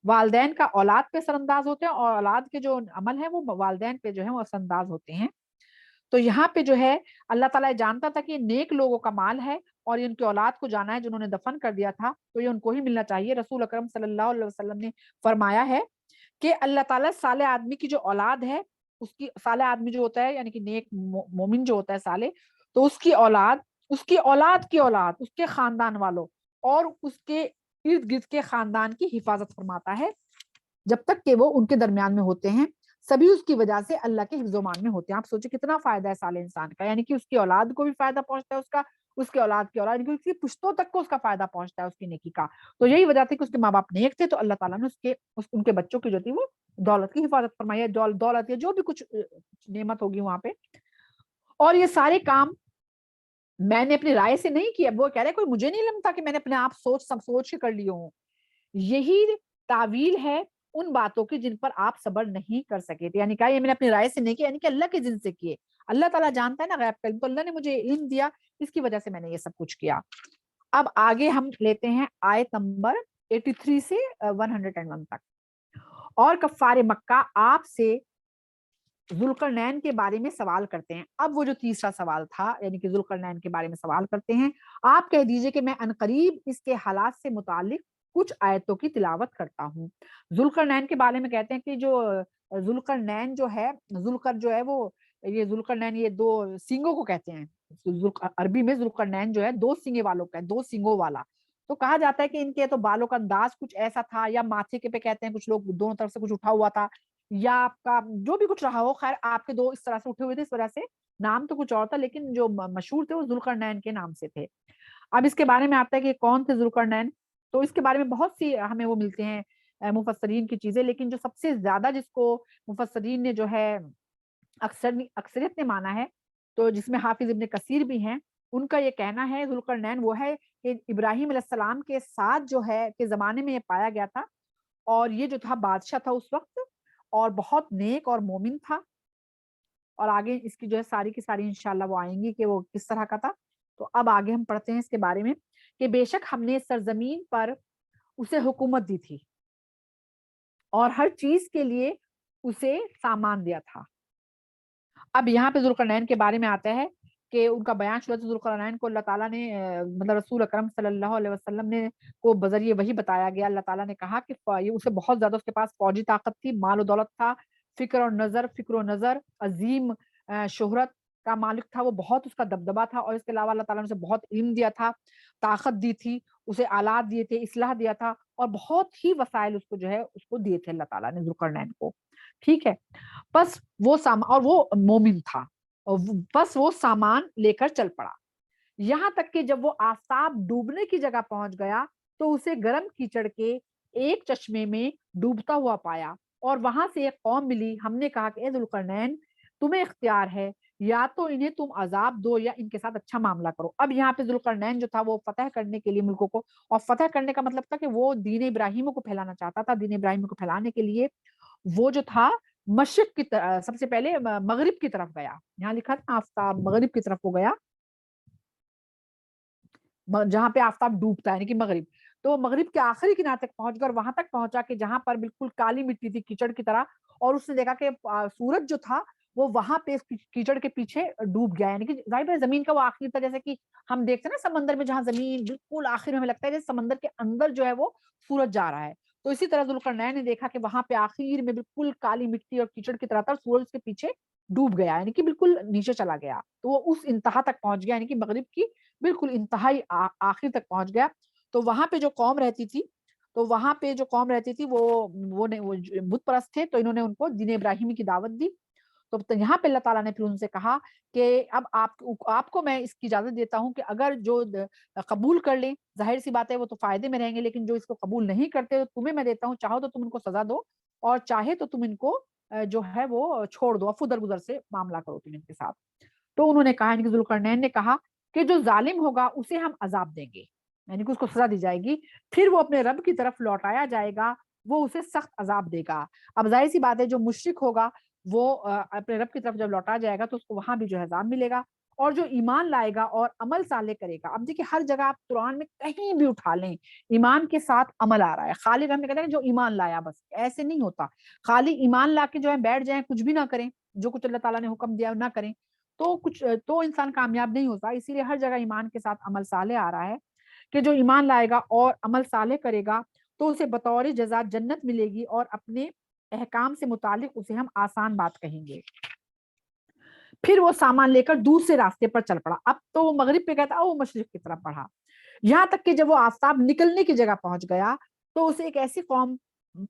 والدین کا اولاد پہ اثر انداز ہوتے ہیں، اور اولاد کے جو عمل ہیں وہ والدین پہ جو ہے وہ اثر انداز ہوتے ہیں۔ تو یہاں پہ جو ہے اللہ تعالیٰ جانتا تھا کہ یہ نیک لوگوں کا مال ہے اور ان کی اولاد کو جانا ہے جنہوں نے دفن کر دیا تھا، تو یہ ان کو ہی ملنا چاہیے۔ رسول اکرم صلی اللہ علیہ وسلم نے فرمایا ہے کہ اللہ تعالیٰ صالح آدمی کی جو اولاد ہے، اس کی صالح آدمی جو ہوتا ہے یعنی کہ نیک مومن جو ہوتا ہے صالح، تو اس کی اولاد، اس کی اولاد کی اولاد، اس کے خاندان والوں اور اس کے ارد گرد کے خاندان کی حفاظت فرماتا ہے جب تک کہ وہ ان کے درمیان میں ہوتے ہیں، سبھی اس کی وجہ سے اللہ کے حفظ و امان میں ہوتے ہیں۔ آپ سوچیں کتنا فائدہ ہے صالح انسان کا، یعنی کہ اس کی اولاد کو بھی فائدہ پہنچتا ہے، اس کے اولاد کی اولاد، یعنی کہ اس کی پشتوں تک کو اس کا فائدہ پہنچتا ہے اس کی نیکی کا۔ تو یہی وجہ تھی کہ اس کے ماں باپ نیک تھے، تو اللہ تعالیٰ نے ان کے بچوں کی جو تھی وہ دولت کی حفاظت فرمائی ہے، دولت یا جو بھی کچھ نعمت ہوگی وہاں پہ۔ اور یہ سارے کام میں نے اپنی رائے سے نہیں کیا، وہ کہہ رہے کوئی مجھے نہیں لگتا کہ میں نے اپنے آپ سوچ کے کر لیے ہوں، یہی تعویل ہے ان باتوں کی جن پر آپ صبر نہیں کر سکے تھے، یعنی کہ یہ میں نے اپنی رائے سے نہیں کیا، یعنی کہ اللہ کے ذن سے کیے۔ اللہ تعالیٰ جانتا ہے نا غیب کا علم، تو اللہ نے مجھے علم دیا، اس کی وجہ سے میں نے یہ سب کچھ کیا۔ اب آگے ہم لیتے ہیں آیت نمبر 83 سے 101 تک۔ اور کفار مکہ آپ سے ذوالقرنین کے بارے میں سوال کرتے ہیں۔ اب وہ جو تیسرا سوال تھا یعنی کہ ذوالقرنین کے بارے میں سوال کرتے ہیں، آپ کہہ دیجئے کہ میں عنقریب اس کے حالات سے متعلق کچھ آیتوں کی تلاوت کرتا ہوں۔ ذوالقرنین کے بارے میں کہتے ہیں کہ جو ذوالقرنین جو ہے، ذوالقر جو ہے وہ، یہ ذوالقرنین یہ 2 سینگوں کو کہتے ہیں، عربی میں ذوالقرنین جو ہے 2 سینگے والوں کا ہے، 2 سینگوں والا۔ تو کہا جاتا ہے کہ ان کے تو بالوں کا انداز کچھ ایسا تھا، یا ماتھے کے پہ کہتے ہیں کچھ لوگ دونوں طرف سے کچھ اٹھا ہوا تھا، یا آپ کا جو بھی کچھ رہا ہو، خیر آپ کے 2 اس طرح سے اٹھے ہوئے تھے، اس وجہ سے نام تو کچھ اور تھا، لیکن جو مشہور تھے وہ ذوالقرنین کے نام سے تھے۔ اب اس کے بارے میں آتا ہے کہ کون تھے ذوالقرنین، تو اس کے بارے میں بہت سی ہمیں وہ ملتے ہیں مفسرین کی چیزیں، لیکن جو سب سے زیادہ جس کو مفسرین نے جو ہے اکثریت نے مانا ہے، تو جس میں حافظ ابن کثیر بھی ہیں، ان کا یہ کہنا ہے ذوالقرنین وہ ہے کہ ابراہیم علیہ السلام کے ساتھ جو ہے کے زمانے میں یہ پایا گیا تھا، اور یہ جو تھا بادشاہ تھا اس وقت، اور بہت نیک اور مومن تھا، اور آگے اس کی جو ہے ساری کی ساری انشاءاللہ وہ آئیں گی کہ وہ کس طرح کا تھا۔ تو اب آگے ہم پڑھتے ہیں اس کے بارے میں کہ بے شک ہم نے سرزمین پر اسے حکومت دی تھی اور ہر چیز کے لیے اسے سامان دیا تھا۔ اب یہاں پہ ذوالقرنین کے بارے میں آتا ہے کہ ان کا بیان شروع ذوالقرنین کو اللہ تعالیٰ نے مطلب رسول اکرم صلی اللہ علیہ وسلم نے کو بذریعہ وہی بتایا گیا، اللہ تعالیٰ نے کہا کہ اسے بہت زیادہ اس کے پاس فوجی طاقت تھی، مال و دولت تھا، فکر و نظر عظیم شہرت کا مالک تھا، وہ بہت اس کا دبدبا تھا، اور اس کے علاوہ اللہ تعالیٰ نے اسے بہت علم دیا تھا، طاقت دی تھی، اسے آلات دیے تھے، اسلحہ دیا تھا، اور بہت ہی وسائل اس کو جو ہے اس کو دیے تھے اللہ تعالیٰ نے ذوالقرنین کو، ٹھیک ہے۔ بس وہ اور وہ مومن تھا، بس وہ سامان لے کر چل پڑا، یہاں تک کہ جب وہ آفتاب ڈوبنے کی جگہ پہنچ گیا تو اسے گرم کیچڑ کے ایک چشمے میں ڈوبتا ہوا پایا، اور وہاں سے ایک قوم ملی، ہم نے کہا کہ اے ذوالقرنین تمہیں اختیار ہے، یا تو انہیں تم عذاب دو یا ان کے ساتھ اچھا معاملہ کرو۔ اب یہاں پہ ذوالقرنین جو تھا وہ فتح کرنے کے لیے ملکوں کو، اور فتح کرنے کا مطلب تھا کہ وہ دین ابراہیم کو پھیلانا چاہتا تھا، دین ابراہیم کو پھیلانے کے لیے وہ جو تھا مشرق کی سب سے پہلے مغرب کی طرف گیا، یہاں لکھا تھا آفتاب مغرب کی طرف وہ گیا، جہاں پہ آفتاب ڈوبتا ہے یعنی کہ مغرب، تو مغرب کے آخری کنارے تک پہنچ گیا، اور وہاں تک پہنچا کہ جہاں پر بالکل کالی مٹی تھی کیچڑ کی طرح، اور اس نے دیکھا کہ سورج جو تھا وہ وہاں پہ کیچڑ کے پیچھے ڈوب گیا، یعنی کہ ظاہر ہے زمین کا وہ آخری تھا، جیسے کہ ہم دیکھتے ہیں نا سمندر میں جہاں زمین بالکل آخر میں ہمیں لگتا ہے جیسے سمندر کے اندر جو ہے وہ سورج جا رہا ہے، تو اسی طرح ذوالقرنین نے دیکھا کہ وہاں پہ آخر میں بالکل کالی مٹی اور کیچڑ کی طرح تھا، سورج کے پیچھے ڈوب گیا، یعنی کہ بالکل نیچے چلا گیا، تو وہ اس انتہا تک پہنچ گیا، یعنی کہ مغرب کی بالکل انتہائی آخر تک پہنچ گیا۔ تو وہاں پہ جو قوم رہتی تھی وہ بت پرست تھے، تو انہوں نے ان کو دین ابراہیمی کی دعوت دی. تو یہاں پہ اللہ تعالیٰ نے پھر ان سے کہا کہ اب آپ کو میں اس کی اجازت دیتا ہوں کہ اگر جو قبول کر لیں، ظاہر سی بات ہے وہ تو فائدے میں رہیں گے، لیکن جو اس کو قبول نہیں کرتے تو تمہیں میں دیتا ہوں، چاہو تو تم ان کو سزا دو اور چاہے تو تم ان کو جو ہے وہ چھوڑ دو، عفو درگزر سے معاملہ کرو تم ان کے ساتھ. تو انہوں نے کہا، یعنی کہ ذوالقرنین نے کہا کہ جو ظالم ہوگا اسے ہم عذاب دیں گے، یعنی کہ اس کو سزا دی جائے گی، پھر وہ اپنے رب کی طرف لوٹایا جائے گا، وہ اسے سخت عذاب دے گا. اب ظاہر سی بات ہے جو مشرک ہوگا وہ اپنے رب کی طرف جب لوٹا جائے گا تو اس کو وہاں بھی جو ہے عذاب ملے گا. اور جو ایمان لائے گا اور عمل صالح کرے گا، اب دیکھیے ہر جگہ آپ قرآن میں کہیں بھی اٹھا لیں ایمان کے ساتھ عمل آ رہا ہے. خالی ہم نے کہتے ہیں جو ایمان لایا بس، ایسے نہیں ہوتا. خالی ایمان لا کے جو ہے بیٹھ جائیں، کچھ بھی نہ کریں، جو کچھ اللہ تعالیٰ نے حکم دیا نہ کریں، تو انسان کامیاب نہیں ہوتا. اسی لیے ہر جگہ ایمان کے ساتھ عمل صالح آ رہا ہے کہ جو ایمان لائے گا اور عمل صالح کرے گا تو اسے بطور جزا جنت ملے گی، اور اپنے احکام سے متعلق اسے ہم آسان بات کہیں گے. پھر وہ سامان لے کر دوسرے راستے پر چل پڑا. اب تو وہ مغرب پہ کہتا وہ مشرق کی طرف بڑھا، یہاں تک کہ جب وہ آفتاب نکلنے کی جگہ پہنچ گیا تو اسے ایک ایسی قوم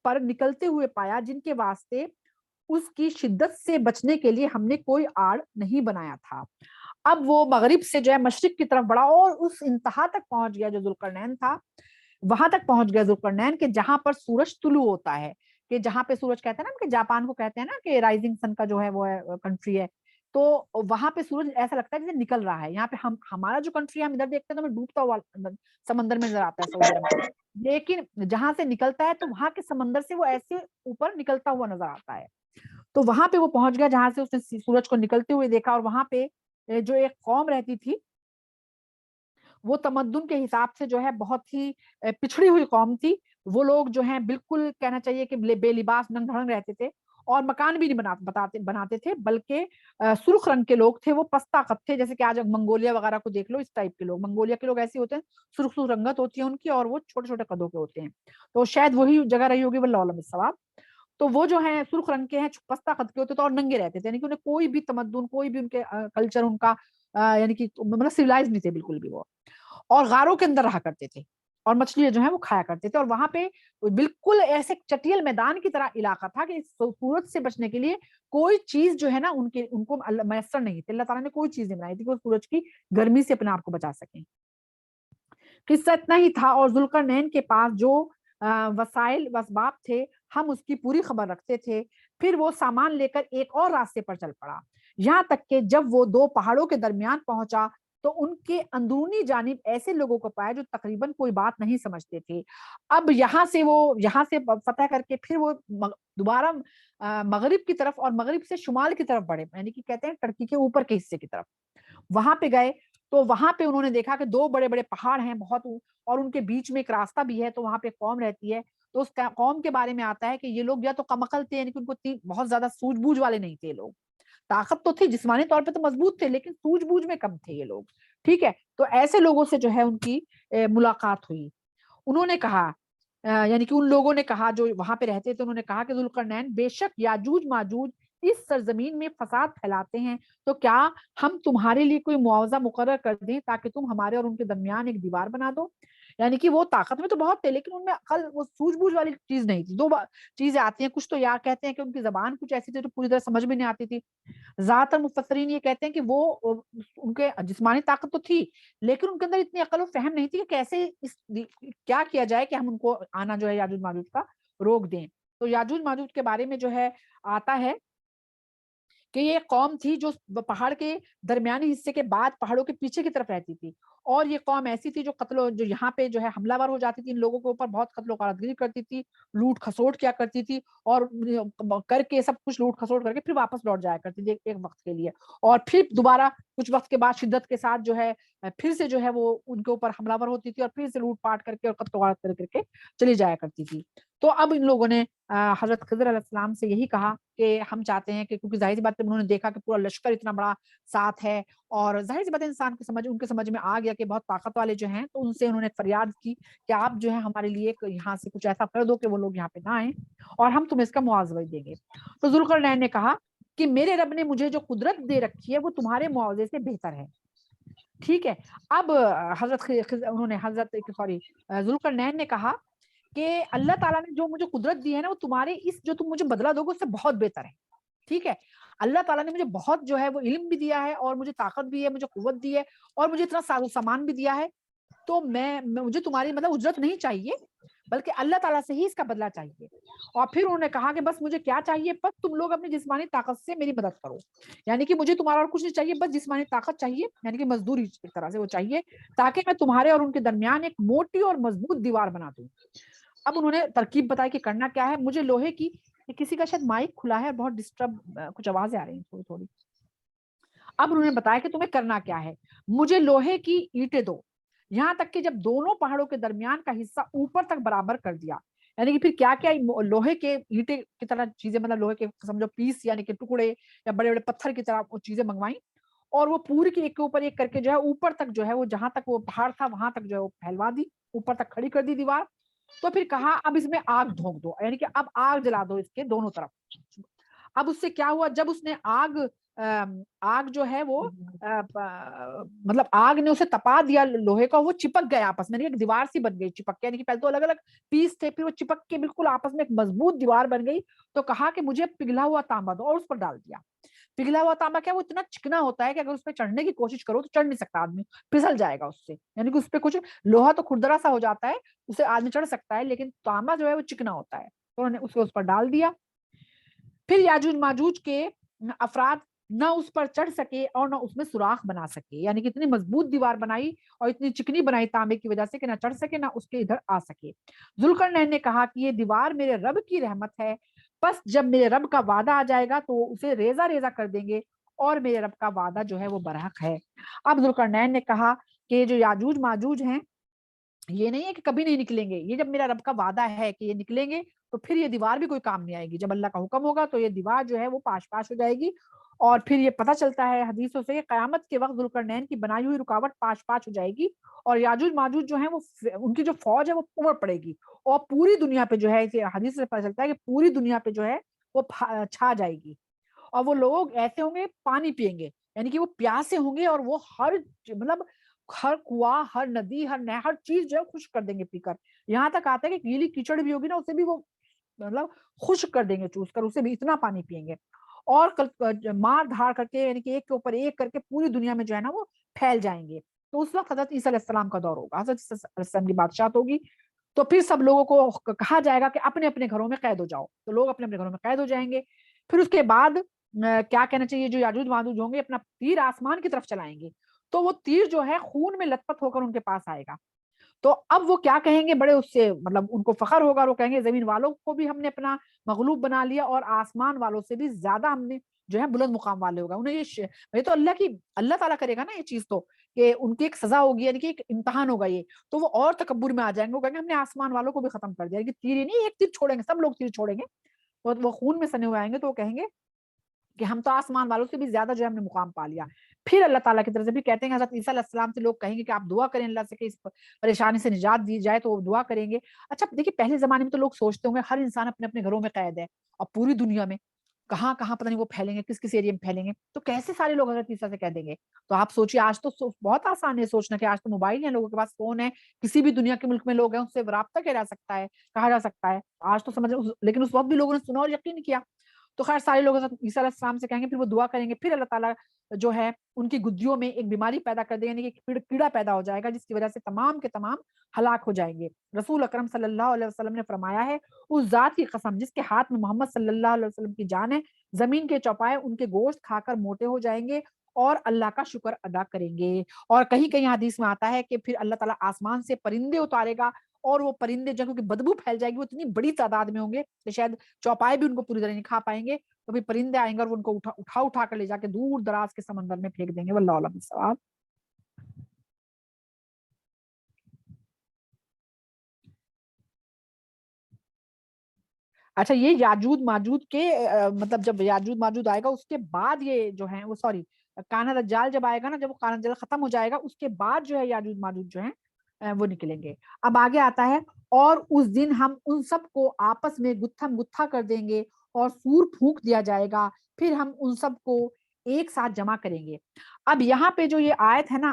پر نکلتے ہوئے پایا جن کے واسطے اس کی شدت سے بچنے کے لیے ہم نے کوئی آڑ نہیں بنایا تھا. اب وہ مغرب سے جو ہے مشرق کی طرف بڑھا اور اس انتہا تک پہنچ گیا جو ذوالقرنین تھا، وہاں تک پہنچ گیا ذوالقرنین کہ جہاں پر سورج طلوع ہوتا ہے، کہ جہاں پہ سورج کہتے ہیں نا کہ جاپان کو کہتے ہیں نا کہ رائزنگ سن کا جو ہے وہ کنٹری ہے، تو وہاں پہ سورج ایسا لگتا ہے جیسے نکل رہا ہے. یہاں پہ ہمارا جو کنٹری ہم ادھر دیکھتے ہیں تو ہمیں ڈوبتا ہوا سمندر میں نظر آتا ہے سعودی عرب، لیکن جہاں سے نکلتا ہے تو وہاں کے سمندر سے وہ ایسے اوپر نکلتا ہوا نظر آتا ہے. تو وہاں پہ وہ پہنچ گیا جہاں سے اس نے سورج کو نکلتے ہوئے دیکھا، اور وہاں پہ جو ایک قوم رہتی تھی وہ تمدن کے حساب سے جو ہے بہت ہی پچھڑی ہوئی قوم تھی. وہ لوگ جو ہیں بالکل کہنا چاہیے کہ بے لباس ننگ دھڑنگ رہتے تھے، اور مکان بھی نہیں بناتے تھے، بلکہ سرخ رنگ کے لوگ تھے، وہ پست طاقت تھے. جیسے کہ آج منگولیا وغیرہ کو دیکھ لو، اس ٹائپ کے لوگ، منگولیا کے لوگ ایسے ہوتے ہیں، سرخ سرخ رنگت ہوتی ہے ان کی، اور وہ چھوٹے چھوٹے قدوں کے ہوتے ہیں. تو شاید وہی جگہ رہی ہوگی، واللہ اعلم بالصواب. تو وہ جو ہیں سرخ رنگ کے ہیں، پستہ خط کے ہوتے تھے اور ننگے رہتے تھے، یعنی کہ انہیں کوئی بھی تمدن، کوئی بھی ان کے کلچر ان کا یعنی کہ مطلب سویلائز نہیں تھے بالکل بھی وہ، اور غاروں کے اندر رہا کرتے تھے اور مچھلیاں جو ہیں وہ کھایا کرتے تھے. اور وہاں پہ بالکل ایسے چٹیل میدان کی طرح علاقہ تھا کہ سورج سے بچنے کے لیے کوئی چیز جو ہے نا ان کو میسر نہیں تھی. اللہ تعالیٰ نے کوئی چیز نہیں بنائی تھی کہ وہ سورج کی گرمی سے اپنے آپ کو بچا سکیں. قصہ اتنا ہی تھا. اور ذوالقرنین کے پاس جو وسائل واسباب تھے ہم اس کی پوری خبر رکھتے تھے. پھر وہ سامان لے کر ایک اور راستے پر چل پڑا، یہاں تک کہ جب وہ دو پہاڑوں کے درمیان پہنچا تو ان کے اندرونی جانب ایسے لوگوں کو پایا جو تقریباً کوئی بات نہیں سمجھتے تھے. اب یہاں سے فتح کر کے پھر وہ دوبارہ مغرب کی طرف اور مغرب سے شمال کی طرف بڑھے، یعنی کہ کہتے ہیں ٹرکی کے اوپر کے حصے کی طرف. وہاں پہ گئے تو وہاں پہ انہوں نے دیکھا کہ دو بڑے بڑے پہاڑ ہیں بہت، اور ان کے بیچ میں ایک راستہ بھی ہے. تو وہاں پہ قوم رہتی ہے، تو اس قوم کے بارے میں آتا ہے کہ یہ لوگ یا تو کم عقل تھے، یعنی کہ ان کو بہت زیادہ سوجھ بوجھ والے نہیں تھے. لوگ طاقت تو تھی، جسمانی طور پہ تو مضبوط تھے، لیکن سوجھ بوجھ میں کم تھے یہ لوگ. ٹھیک ہے، تو ایسے لوگوں سے جو ہے ان کی ملاقات ہوئی. انہوں نے کہا یعنی کہ ان لوگوں نے کہا جو وہاں پہ رہتے تھے، انہوں نے کہا کہ ذوالقرنین بے شک یاجوج ماجوج اس سرزمین میں فساد پھیلاتے ہیں، تو کیا ہم تمہارے لیے کوئی معاوضہ مقرر کر دیں تاکہ تم ہمارے اور ان کے درمیان ایک دیوار بنا دو. یعنی کہ وہ طاقت میں تو بہت تھے، لیکن ان میں عقل، وہ سوجھ بوجھ والی چیز نہیں تھی. دو چیزیں آتی ہیں، کچھ تو یا کہتے ہیں کہ ان کی زبان کچھ ایسی تھی جو پوری طرح سمجھ میں نہیں آتی تھی. زیادہ تر مفسرین یہ کہتے ہیں کہ وہ ان کے جسمانی طاقت تو تھی، لیکن ان کے اندر اتنی عقل و فہم نہیں تھی کہ کیسے کیا کیا جائے کہ ہم ان کو آنا جو ہے یاجوج ماجوج کا روک دیں. تو یاجوج ماجوج کے بارے میں جو ہے آتا ہے کہ یہ قوم تھی جو پہاڑ کے درمیانی حصے کے بعد پہاڑوں کے پیچھے کی طرف رہتی تھی، اور یہ قوم ایسی تھی جو یہاں پہ جو ہے حملہ ور ہو جاتی تھی، ان لوگوں کے اوپر بہت قتل و غارت گری کرتی تھی، لوٹ کھسوٹ کیا کرتی تھی، اور کر کے سب کچھ لوٹ کھسوٹ کر کے پھر واپس لوٹ جایا کرتی تھی ایک وقت کے لیے، اور پھر دوبارہ کچھ وقت کے بعد شدت کے ساتھ جو ہے پھر سے جو ہے وہ ان کے اوپر حملہ ور ہوتی تھی، اور پھر سے لوٹ پاٹ کر کے اور قتل و غارت کر کے چلی جایا کرتی تھی. تو اب ان لوگوں نے حضرت خضر علیہ السلام سے یہی کہا کہ ہم چاہتے ہیں کہ، کیونکہ ظاہر سی بات ہے انہوں نے دیکھا کہ پورا لشکر اتنا بڑا ساتھ ہے، اور ظاہر سی بات ہے انسان ان کے سمجھ میں آ گیا کہ بہت طاقت والے جو ہیں، تو ان سے انہوں نے فریاد کی کہ آپ جو ہے ہمارے لیے یہاں سے کچھ ایسا کر دو کہ وہ لوگ یہاں پہ نہ آئیں، اور ہم تمہیں اس کا معاوضہ دیں گے. تو ذوالقرنین نے کہا کہ میرے رب نے مجھے جو قدرت دے رکھی ہے وہ تمہارے معاوضے سے بہتر ہے. ٹھیک ہے. اب انہوں نے حضرت سوری ذوالقرنین نے کہا کہ اللہ تعالیٰ نے جو مجھے قدرت دی ہے نا وہ تمہارے اس جو تم مجھے بدلہ دو گے اس سے بہت بہتر ہے. ٹھیک ہے, اللہ تعالیٰ نے مجھے بہت جو ہے وہ علم بھی دیا ہے اور مجھے طاقت بھی ہے, مجھے قوت دی ہے اور مجھے اتنا ساز و سامان بھی دیا ہے, تو مجھے تمہاری مطلب اجرت نہیں چاہیے بلکہ اللہ تعالیٰ سے ہی اس کا بدلہ چاہیے. اور پھر انہوں نے کہا کہ بس مجھے کیا چاہیے, بس تم لوگ اپنی جسمانی طاقت سے میری مدد کرو, یعنی کہ مجھے تمہارا اور کچھ نہیں چاہیے, بس جسمانی طاقت چاہیے, یعنی کہ مزدوری ایک طرح سے وہ چاہیے, تاکہ میں تمہارے اور ان کے درمیان ایک موٹی اور مضبوط دیوار بنا دوں. اب انہوں نے ترکیب بتائی کہ کرنا کیا ہے. مجھے لوہے کی, کسی کا شاید مائک کھلا ہے اور بہت ڈسٹرب کچھ آوازیں آ رہی ہیں تھوڑی تھوڑی. اب انہوں نے بتایا کہ تمہیں کرنا کیا ہے. مجھے لوہے کی اینٹیں دو, یہاں تک کہ جب دونوں پہاڑوں کے درمیان کا حصہ اوپر تک برابر کر دیا, یعنی کہ پھر کیا کیا لوہے کے اینٹیں کی طرح چیزیں, مطلب لوہے کے سمجھو پیس یعنی کہ ٹکڑے یا بڑے بڑے پتھر کی طرح وہ چیزیں منگوائیں, اور وہ پوری کی ایک کے اوپر ایک کر کے جو ہے اوپر تک جو ہے وہ جہاں تک وہ پہاڑ تھا وہاں تک جو ہے وہ پھیلوا دی, اوپر تک کھڑی کر دی دیوار. تو پھر کہا اب اس میں آگ دھونک دو, یعنی کہ اب آگ جلا دو اس کے دونوں طرف. اب اس سے کیا ہوا, جب اس نے آگ جو ہے وہ مطلب آگ نے اسے تپا دیا لوہے کا, وہ چپک گیا آپس میں, ایک دیوار سی بن گئی چپک کے, یعنی کہ پہلے تو الگ الگ پیس تھے, پھر وہ چپک کے بالکل آپس میں ایک مضبوط دیوار بن گئی. تو کہا کہ مجھے پگھلا ہوا تانبا دو, اور اس پر ڈال دیا. پگھلا ہوا تانبا کیا, وہ اتنا چکنا ہوتا ہے کہ اگر اس پہ چڑھنے کی کوشش کرو تو چڑھ نہیں سکتا آدمی, پھسل جائے گا اس سے, یعنی کہ اس پہ کچھ لوہا تو کھردرا سا ہو جاتا ہے, اسے آدمی چڑھ سکتا ہے, لیکن تانبا جو ہے وہ چکنا ہوتا ہے. تو انہوں نے اس کو اس پر ڈال دیا. پھر یاجوج ماجوج کے افراد نہ اس پر چڑھ سکے اور نہ اس میں سوراخ بنا سکے, یعنی کہ اتنی مضبوط دیوار بنائی اور اتنی چکنی بنائی تانبے کی وجہ سے کہ نہ چڑھ سکے نہ اس کے ادھر آ سکے. ذوالقرنین نے کہا کہ یہ دیوار میرے رب کی رحمت ہے, بس جب میرے رب کا وعدہ آ جائے گا تو اسے ریزہ ریزہ کر دیں گے, اور میرے رب کا وعدہ جو ہے وہ برحق ہے. اب ذوالقرنین نے کہا کہ جو یاجوج ماجوج ہیں یہ نہیں ہے کہ کبھی نہیں نکلیں گے, یہ جب میرا رب کا وعدہ ہے کہ یہ نکلیں گے تو پھر یہ دیوار بھی کوئی کام نہیں آئے گی. جب اللہ کا حکم ہوگا تو یہ دیوار جو ہے وہ پاش پاش ہو جائے گی. اور پھر یہ پتہ چلتا ہے حدیثوں سے کہ قیامت کے وقت ذوالقرنین کی بنائی ہوئی رکاوٹ پاش پاش ہو جائے گی, اور یاجوج ماجوج جو ہیں وہ ان کی جو فوج ہے وہ امڑ پڑے گی, اور پوری دنیا پہ جو ہے حدیث سے پتہ چلتا ہے کہ پوری دنیا پہ جو ہے وہ چھا جائے گی. اور وہ لوگ ایسے ہوں گے پانی پئیں گے, یعنی کہ وہ پیاسے ہوں گے, اور وہ ہر مطلب ہر کنواں, ہر ندی, ہر نہر, ہر چیز جو ہے خشک کر دیں گے پی کر. یہاں تک آتا ہے کہ گیلی کیچڑ بھی ہوگی نا اسے بھی وہ مطلب خشک کر دیں گے چوس کر, اسے بھی اتنا پانی پیئیں گے. اور مار دھاڑ کر کے, یعنی کہ ایک کے اوپر ایک کر کے پوری دنیا میں جو ہے نا وہ پھیل جائیں گے. تو اس وقت حضرت عیسیٰ علیہ السلام کا دور ہوگا, حضرت عیسیٰ علیہ السلام کی بادشاہت ہوگی. تو پھر سب لوگوں کو کہا جائے گا کہ اپنے اپنے گھروں میں قید ہو جاؤ, تو لوگ اپنے اپنے گھروں میں قید ہو جائیں گے. پھر اس کے بعد کیا کہنا چاہیے, جو یاجوج ماجوج ہوں گے اپنا تیر آسمان کی طرف چلائیں گے, تو وہ تیر جو ہے خون میں لت پت ہو کر ان کے پاس آئے گا. تو اب وہ کیا کہیں گے, بڑے اس سے مطلب ان کو فخر ہوگا, وہ کہیں گے زمین والوں کو بھی ہم نے اپنا مغلوب بنا لیا, اور آسمان والوں سے بھی زیادہ ہم نے جو ہے بلند مقام والے ہوگا. انہیں یہ تو اللہ تعالیٰ کرے گا نا یہ چیز, تو کہ ان کی ایک سزا ہوگی, یعنی کہ ایک امتحان ہوگا یہ. تو وہ اور تکبر میں آ جائیں گے, وہ کہیں گے ہم نے آسمان والوں کو بھی ختم کر دیا, کہ تیر ہی نہیں ایک تیر چھوڑیں گے, سب لوگ تیر چھوڑیں گے. وہ خون میں سنے ہوئے آئیں گے, تو وہ کہیں گے کہ ہم تو آسمان والوں سے بھی زیادہ جو ہے ہم نے مقام پا لیا. پھر اللہ تعالیٰ کی طرف سے بھی کہتے ہیں حضرت عیسیٰ علیہ السلام سے لوگ کہیں گے کہ آپ دعا کریں اللہ سے کہ اس پریشانی سے نجات دی جائے, تو وہ دعا کریں گے. اچھا دیکھیے, پہلے زمانے میں تو لوگ سوچتے ہوں گے ہر انسان اپنے اپنے گھروں میں قید ہے, اور پوری دنیا میں کہاں کہاں پتہ نہیں وہ پھیلیں گے, کس کس ایریا میں پھیلیں گے, تو کیسے سارے لوگ حضرت عیسیٰ سے کہہ دیں گے. تو آپ سوچیے, آج تو بہت آسان ہے سوچنا کہ آج تو موبائل ہے, لوگوں کے پاس فون ہے, کسی بھی دنیا کے ملک میں لوگ ہیں اس سے رابطہ کیا جا سکتا ہے, کہا جا سکتا ہے. آج تو سمجھ, لیکن اس وقت بھی لوگوں نے سنا اور یقین کیا. تو خیر سارے لوگ حضرت عیسیٰ علیہ السلام سے کہیں گے, پھر وہ دعا کریں گے. پھر اللہ تعالیٰ جو ہے ان کی گدیوں میں ایک بیماری پیدا کر دے, یعنی کہ کیڑا پیدا ہو جائے گا, جس کی وجہ سے تمام کے تمام ہلاک ہو جائیں گے. رسول اکرم صلی اللہ علیہ وسلم نے فرمایا ہے, اس ذات کی قسم جس کے ہاتھ میں محمد صلی اللہ علیہ وسلم کی جان ہے, زمین کے چوپائے ان کے گوشت کھا کر موٹے ہو جائیں گے اور اللہ کا شکر ادا کریں گے. اور کہیں کہیں حدیث میں آتا ہے کہ پھر اللہ تعالیٰ آسمان سے پرندے اتارے گا, اور وہ پرندے جو کیونکہ بدبو پھیل جائے گی, وہ اتنی بڑی تعداد میں ہوں گے کہ شاید چوپائے بھی ان کو پوری طرح نہیں کھا پائیں گے. تو پھر پرندے آئیں گے اور وہ ان کو اٹھا کر لے جا کے دور دراز کے سمندر میں پھینک دیں گے. واللہ اعلم بالصواب. اچھا, یہ یاجوج ماجوج کے مطلب جب یاجوج ماجوج آئے گا اس کے بعد یہ جو ہے وہ سوری کانا دجال جب آئے گا نا, جب وہ کانا دجال ختم ہو جائے گا اس کے بعد جو ہے یاجوج ماجوج جو ہیں وہ نکلیں گے. اب آگے آتا ہے, اور اس دن ہم ان سب کو آپس میں گتھم گتھا کر دیں گے اور سور پھونک دیا جائے گا, پھر ہم ان سب کو ایک ساتھ جمع کریں گے. اب یہاں پہ جو یہ آیت ہے نا,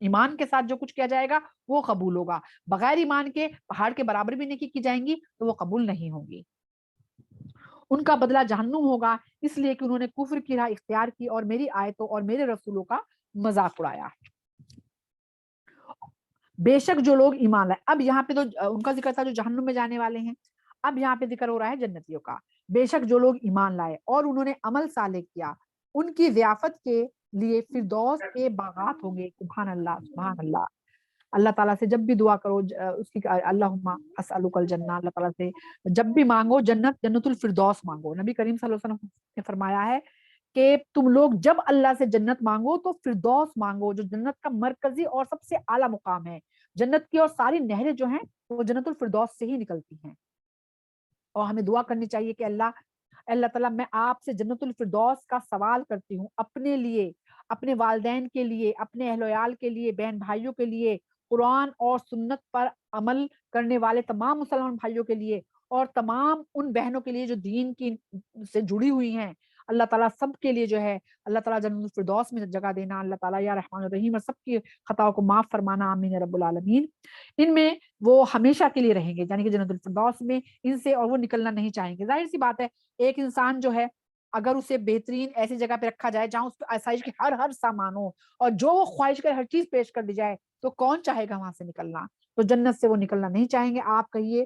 ایمان کے ساتھ جو کچھ کیا جائے گا وہ قبول ہوگا، بغیر ایمان کے پہاڑ کے برابر بھی نیکی کی جائیں گی تو وہ قبول نہیں ہوگی۔ ان کا بدلہ جہنم ہوگا، اس لیے کہ انہوں نے کفر کی راہ اختیار کی اور میری آیتوں اور میرے رسولوں کا مذاق اڑایا۔ بے شک جو لوگ ایمان لائے، اب یہاں پہ تو ان کا ذکر تھا جو جہنم میں جانے والے ہیں، اب یہاں پہ ذکر ہو رہا ہے جنتیوں کا۔ بے شک جو لوگ ایمان لائے اور انہوں نے عمل صالح کیا، ان کی ضیافت کے لیے فردوس کے باغات ہوں گے۔ سبحان اللہ، سبحان اللہ۔ اللہ تعالیٰ سے جب بھی دعا کرو اس کی اللہم اسألک الجنہ، اللہ تعالیٰ سے جب بھی مانگو جنت، جنت الفردوس مانگو۔ نبی کریم صلی اللہ علیہ وسلم نے فرمایا ہے کہ تم لوگ جب اللہ سے جنت مانگو تو فردوس مانگو، جو جنت کا مرکزی اور سب سے اعلیٰ مقام ہے۔ جنت کی اور ساری نہریں جو ہیں وہ جنت الفردوس سے ہی نکلتی ہیں، اور ہمیں دعا کرنی چاہیے کہ اللہ تعالیٰ میں آپ سے جنت الفردوس کا سوال کرتی ہوں، اپنے لیے، اپنے والدین کے لیے، اپنے اہل و عیال کے لیے، بہن بھائیوں کے لیے، قرآن اور سنت پر عمل کرنے والے تمام مسلمان بھائیوں کے لیے، اور تمام ان بہنوں کے لیے جو دین کی سے جڑی ہوئی ہیں۔ اللہ تعالیٰ سب کے لیے جو ہے اللہ تعالیٰ جنت الفردوس میں جگہ دینا، اللہ تعالیٰ یا رحمان الرحیم اور سب کی خطاؤں کو معاف فرمانا، آمین یا رب العالمین۔ ان میں وہ ہمیشہ کے لیے رہیں گے، یعنی کہ جنت الفردوس میں ان سے، اور وہ نکلنا نہیں چاہیں گے۔ ظاہر سی بات ہے، ایک انسان جو ہے اگر اسے بہترین ایسی جگہ پہ رکھا جائے جہاں اس پہ آسائش کے ہر سامان ہو اور جو وہ خواہش کرے ہر چیز پیش کر دی جائے، تو کون چاہے گا وہاں سے نکلنا؟ تو جنت سے وہ نکلنا نہیں چاہیں گے۔ آپ کہیے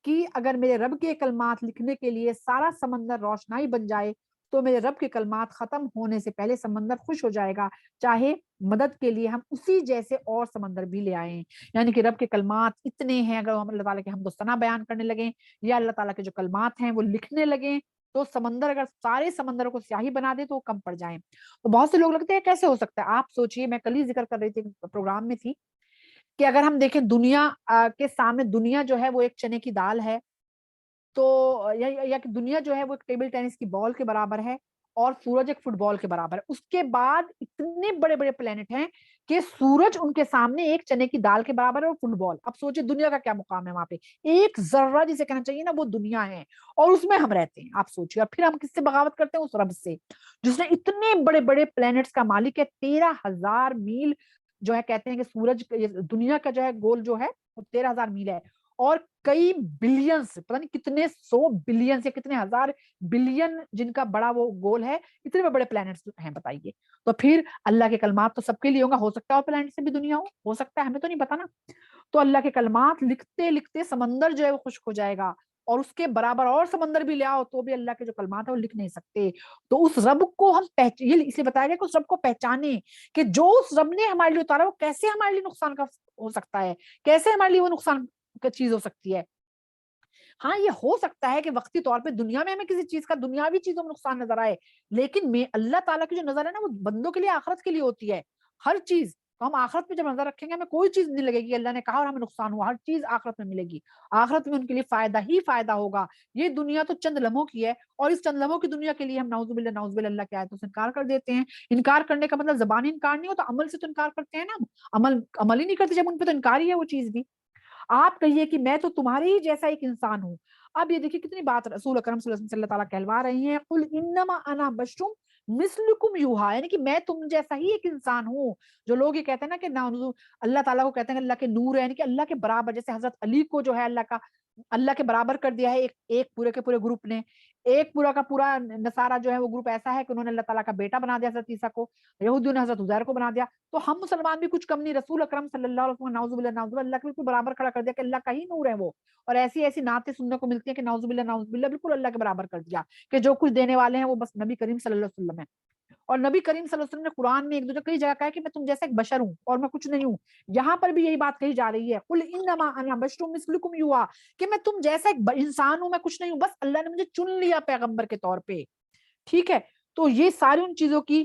کہ اگر میرے رب کے کلمات لکھنے کے لیے سارا سمندر روشنائی بن جائے تو میرے رب کے کلمات ختم ہونے سے پہلے سمندر خوش ہو جائے گا، چاہے مدد کے لیے ہم اسی جیسے اور سمندر بھی لے آئیں۔ یعنی کہ رب کے کلمات اتنے ہیں، اگر ہم اللہ تعالیٰ کے حمد و ثنا بیان کرنے لگیں یا اللہ تعالیٰ کے جو کلمات ہیں وہ لکھنے لگیں، تو سمندر اگر سارے سمندروں کو سیاہی بنا دے تو وہ کم پڑ جائیں۔ تو بہت سے لوگ لگتے ہیں کیسے ہو سکتا ہے؟ آپ سوچئے، میں کل ہی ذکر کر رہی تھی، پروگرام میں تھی، کہ اگر ہم دیکھیں دنیا کے سامنے، دنیا جو ہے وہ ایک چنے کی دال ہے، تو یا کہ دنیا جو ہے وہ ایک ٹیبل ٹینس کی بال کے برابر ہے، اور سورج ایک فٹ بال کے برابر ہے۔ اس کے بعد اتنے بڑے بڑے پلینٹ ہیں کہ سورج ان کے سامنے ایک چنے کی دال کے برابر ہے، اور فٹ بال۔ اب سوچے دنیا کا کیا مقام ہے وہاں پہ، ایک ذرہ جسے کہنا چاہیے نا، وہ دنیا ہے، اور اس میں ہم رہتے ہیں۔ آپ سوچیے، اور پھر ہم کس سے بغاوت کرتے ہیں؟ اس رب سے جس نے اتنے بڑے بڑے پلینٹس کا مالک ہے۔ 13,000 میل جو ہے، کہتے ہیں کہ سورج دنیا کا جو ہے گول جو ہے وہ 13,000 میل ہے، اور کئی بلینس، پتہ نہیں کتنے 100 بلین سے کتنے ہزار بلین جن کا بڑا وہ گول ہے، اتنے بڑے پلینٹس ہیں، بتائیے۔ تو پھر اللہ کے کلمات تو سب کے لیے ہوگا، ہو سکتا ہے پلینٹ سے بھی دنیا ہو سکتا ہے، ہمیں تو نہیں پتا نا۔ تو اللہ کے کلمات لکھتے لکھتے سمندر جو ہے وہ خشک ہو جائے گا، اور اس کے برابر اور سمندر بھی لے آؤ تو بھی اللہ کے جو کلمات ہیں وہ لکھ نہیں سکتے۔ تو اس رب کو ہم یہ اس لیے بتایا گیا کہ اس رب کو پہچانے، کہ جو اس رب نے ہمارے لیے اتارا وہ کیسے ہمارے لیے نقصان کا ہو سکتا ہے، کیسے ہمارے لیے وہ نقصان کا چیز ہو سکتی ہے۔ ہاں، یہ ہو سکتا ہے کہ وقتی طور پہ دنیا میں ہمیں کسی چیز کا، دنیاوی چیزوں میں نقصان نظر آئے، لیکن اللہ تعالیٰ کی جو نظر ہے نا وہ بندوں کے لیے، آخرت کے لیے ہوتی ہے ہر چیز۔ تو ہم آخرت پہ جب نظر رکھیں گے ہمیں کوئی چیز نہیں لگے گی اللہ نے کہا اور ہمیں نقصان ہوا، ہر چیز آخرت میں ملے گی، آخرت میں ان کے لیے فائدہ ہی فائدہ ہوگا۔ یہ دنیا تو چند لمحوں کی ہے، اور اس چند لمحوں کی دنیا کے لیے ہم نعوذ باللہ اللہ کی آیتوں سے انکار کر دیتے ہیں۔ انکار کرنے کا مطلب زبانی انکار نہیں ہوتا، عمل سے تو انکار کرتے ہیں نا، عمل ہی نہیں کرتے جب ان پہ، تو انکار ہی ہے وہ چیز بھی۔ آپ کہیے کہ میں تو تمہارے ہی جیسا ایک انسان ہوں۔ اب یہ دیکھیے کتنی بات رسول اکرم صلی اللہ علیہ وسلم سے اللہ تعالیٰ کہلوا رہی ہیں، قل انما انا بشر مثلکم یوحی، یعنی کہ میں تم جیسا ہی ایک انسان ہوں۔ جو لوگ یہ کہتے ہیں نا کہ اللہ تعالیٰ کو کہتے ہیں کہ اللہ کے نور ہے، یعنی کہ اللہ کے برابر، جیسے حضرت علی کو جو ہے اللہ کے برابر کر دیا ہے ایک پورے کے پورے گروپ نے، ایک پورا کا پورا نصارہ جو ہے وہ گروپ ایسا ہے کہ انہوں نے اللہ تعالیٰ کا بیٹا بنا دیا حضرت عیسیٰ کو، یہودیوں نے حضرت عزیر کو بنا دیا۔ تو ہم مسلمان بھی کچھ کم نہیں، رسول اکرم صلی اللہ علیہ وسلم نعوذ باللہ اللہ کے بالکل برابر کھڑا کر دیا کہ اللہ کا ہی نور ہے وہ۔ اور ایسی ایسی نعتیں سننے کو ملتی ہیں کہ نعوذ باللہ بالکل اللہ کے برابر کر دیا، کہ جو کچھ دینے والے ہیں وہ بس نبی کریم صلی اللہ علیہ وسلم ہے۔ اور نبی کریم صلی اللہ علیہ وسلم نے قرآن میں ایک دو کئی جگہ کہا ہے کہ میں تم جیسا ایک بشر ہوں اور میں کچھ نہیں ہوں۔ یہاں پر بھی یہی بات کہی جا رہی ہے، قل انما انا بشر مثلکم یوحی، کہ میں تم جیسا ایک انسان ہوں، میں کچھ نہیں ہوں، بس اللہ نے مجھے چن لیا پیغمبر کے طور پہ، ٹھیک ہے۔ تو یہ ساری ان چیزوں کی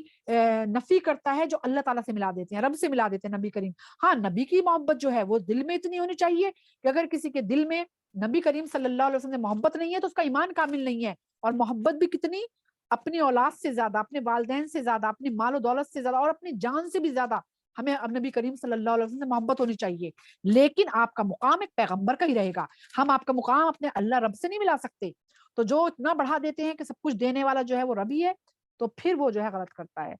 نفی کرتا ہے جو اللہ تعالیٰ سے ملا دیتے ہیں، رب سے ملا دیتے ہیں نبی کریم۔ ہاں، نبی کی محبت جو ہے وہ دل میں اتنی ہونی چاہیے کہ اگر کسی کے دل میں نبی کریم صلی اللہ علیہ وسلم سے محبت نہیں ہے تو اس کا ایمان کامل نہیں ہے۔ اور محبت بھی کتنی؟ اپنی اولاد سے زیادہ، اپنے والدین سے زیادہ، اپنی مال و دولت سے زیادہ، اور اپنی جان سے بھی زیادہ ہمیں اب نبی کریم صلی اللہ علیہ وسلم سے محبت ہونی چاہیے۔ لیکن آپ کا مقام ایک پیغمبر کا ہی رہے گا، ہم آپ کا مقام اپنے اللہ رب سے نہیں ملا سکتے۔ تو جو اتنا بڑھا دیتے ہیں کہ سب کچھ دینے والا جو ہے وہ رب ہی ہے، تو پھر وہ جو ہے غلط کرتا ہے۔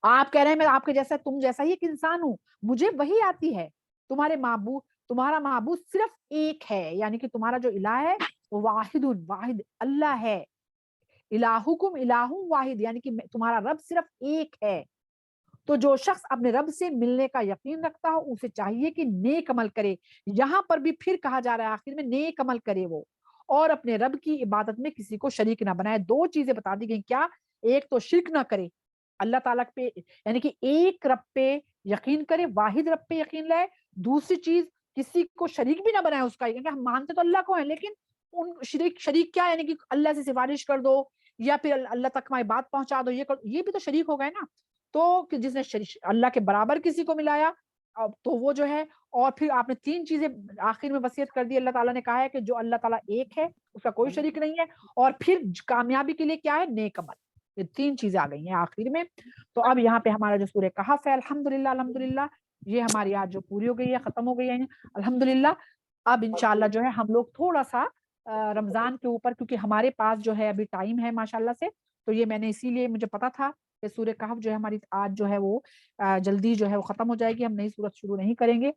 آپ کہہ رہے ہیں میں آپ کے جیسا تم جیسا ہی ایک انسان ہوں, مجھے وہی آتی ہے. تمہارا معبود صرف ایک ہے, یعنی کہ تمہارا جو الہ ہے وہ واحد واحد اللہ ہے. الہکم الہ واحد, یعنی کہ تمہارا رب صرف ایک ہے. تو جو شخص اپنے رب سے ملنے کا یقین رکھتا ہو اسے چاہیے کہ نیک عمل کرے. یہاں پر بھی پھر کہا جا رہا ہے آخر میں نیک عمل کرے وہ, اور اپنے رب کی عبادت میں کسی کو شریک نہ بنائے. دو چیزیں بتا دی گئی, کیا؟ ایک تو شرک نہ کرے اللہ تعالیٰ پہ, یعنی کہ ایک رب پہ یقین کرے, واحد رب پہ یقین لائے. دوسری چیز کسی کو شریک بھی نہ بنائے اس کا, کیونکہ ہم مانتے تو اللہ کو ہیں لیکن ان شریک کیا, یعنی کہ اللہ سے سفارش کر دو یا پھر اللہ تک ہماری بات پہنچا دو, یہ بھی تو شریک ہو گئے نا. تو کہ جس نے اللہ کے برابر کسی کو ملایا تو وہ جو ہے, اور پھر آپ نے تین چیزیں آخر میں وصیت کر دی. اللہ تعالیٰ نے کہا ہے کہ جو اللہ تعالیٰ ایک ہے اس کا کوئی شریک نہیں ہے, اور پھر کامیابی کے لیے کیا ہے؟ نیک عمل. یہ تین چیزیں آ گئی ہیں آخر میں. تو اب یہاں پہ ہمارا جو سورہ کہف ہے الحمدللہ یہ ہماری آج جو پوری ہو گئی ہے, ختم ہو گئی ہے الحمدللہ. اب انشاءاللہ جو ہے ہم لوگ تھوڑا سا رمضان کے اوپر, کیونکہ ہمارے پاس جو ہے ابھی ٹائم ہے ماشاءاللہ سے, تو یہ میں نے اسی لیے مجھے پتا تھا کہ سورہ کہف جو ہے ہماری آج جو ہے وہ جلدی جو ہے وہ ختم ہو جائے گی, ہم نئی سورت شروع نہیں کریں گے.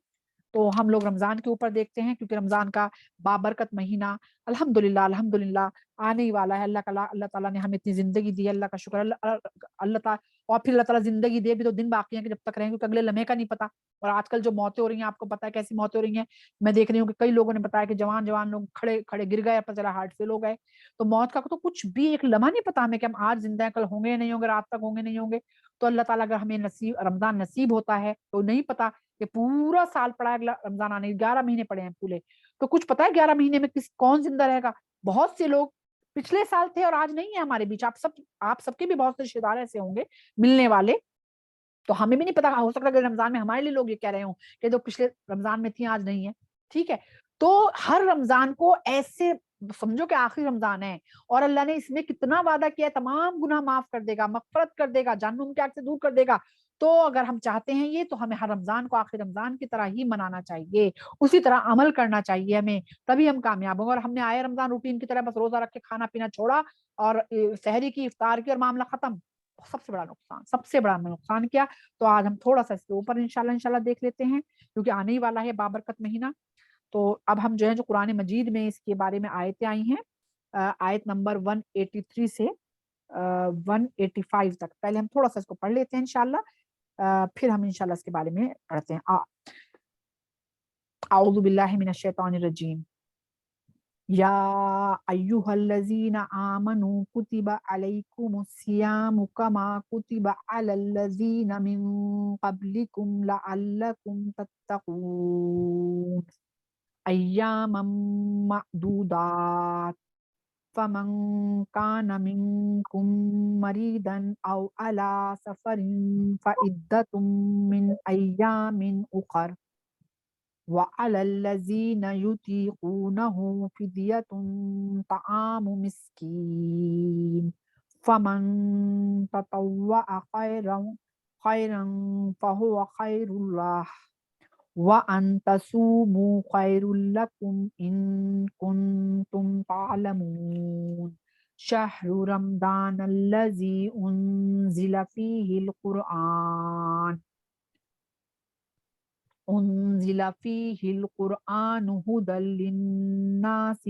تو ہم لوگ رمضان کے اوپر دیکھتے ہیں, کیونکہ رمضان کا بابرکت مہینہ الحمدللہ آنے ہی والا ہے. اللہ تعالیٰ نے ہمیں اتنی زندگی دی, اللہ کا شکر. اللہ تعالیٰ, اور پھر اللہ تعالیٰ زندگی دے بھی تو دن باقی ہیں کہ جب تک رہیں گے, کیونکہ اگلے لمحے کا نہیں پتا. اور آج کل جو موتیں ہو رہی ہیں آپ کو پتا ہے کیسی موتیں ہو رہی ہیں. میں دیکھ رہی ہوں کہ کئی لوگوں نے بتایا کہ جوان لوگ کھڑے گر گئے, پتہ چلا ہارٹ فیل ہو گئے. تو موت کا تو کچھ بھی ایک لمحہ نہیں پتا ہمیں کہ ہم آج زندہ ہیں, کل ہوں گے یا نہیں ہوں گے, رات تک ہوں گے نہیں ہوں گے. تو اللہ تعالیٰ اگر ہمیں رمضان نصیب ہوتا ہے تو نہیں پتا کہ پورا سال پڑا ہے, رمضان آنے 11 مہینے پڑے ہیں پورے, تو کچھ پتا ہے 11 مہینے میں کون زندہ رہے گا. بہت سے لوگ پچھلے سال تھے اور آج نہیں ہے ہمارے بیچ. آپ سب کے بھی بہت سے رشتے دار ایسے ہوں گے ملنے والے, تو ہمیں بھی نہیں پتا, ہو سکتا ہے کہ رمضان میں ہمارے لیے لوگ یہ کہہ رہے ہوں کہ جو پچھلے رمضان میں تھی آج نہیں ہے. ٹھیک ہے, تو ہر رمضان کو ایسے سمجھو کہ آخری رمضان ہے, اور اللہ نے اس میں کتنا وعدہ کیا ہے, تمام گناہ معاف کر دے گا, مغفرت کر دے گا, جہنم کے آگ سے دور کر دے گا. تو اگر ہم چاہتے ہیں یہ, تو ہمیں ہر رمضان کو آخری رمضان کی طرح ہی منانا چاہیے, اسی طرح عمل کرنا چاہیے ہمیں, تبھی ہم کامیاب ہوں گے. اور ہم نے آئے رمضان روٹین کی طرح بس روزہ رکھ کے کھانا پینا چھوڑا اور سحری کی, افطار کی اور معاملہ ختم, سب سے بڑا نقصان کیا. تو آج ہم تھوڑا سا اس کے اوپر انشاءاللہ دیکھ لیتے ہیں, کیونکہ آنے ہی والا ہے بابرکت مہینہ. تو اب ہم جو ہے جو قرآن مجید میں اس کے بارے میں آیتیں آئی ہیں, آیت نمبر 183 سے 185 تک, پہلے ہم تھوڑا سا اس کو پڑھ لیتے ہیں انشاءاللہ, پھر ہم انشاءاللہ اس کے بارے میں پڑھتے ہیں. اعوذ باللہ من الشیطان الرجیم. یا ایھا الذین آمنوا کتب علیکم الصیام کما کتب علی الذین من قبلکم لعلکم تتقون ایاما معدودات فمن کان منکم مریضا او علی سفر فعدۃ من ایام اخر وعلى الذين يطيقونه فدية طعام مسكين فمن تطوع خيرا فهو خير له وأن تصوموا خير لكم إن كنتم تعلمون شهر رمضان الذي أنزل فيه القرآن هدى للناس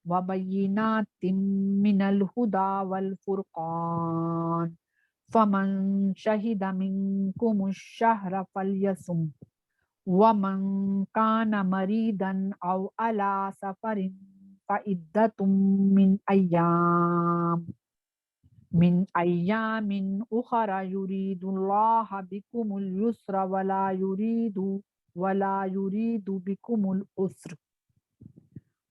وبينات من الهدى والفرقان فمن شهد منكم الشهر فليصم ومن كان مريضا أو على سفر فعدة من أيام أخرى يريد الله بكم اليسر ولا يريد بكم العسر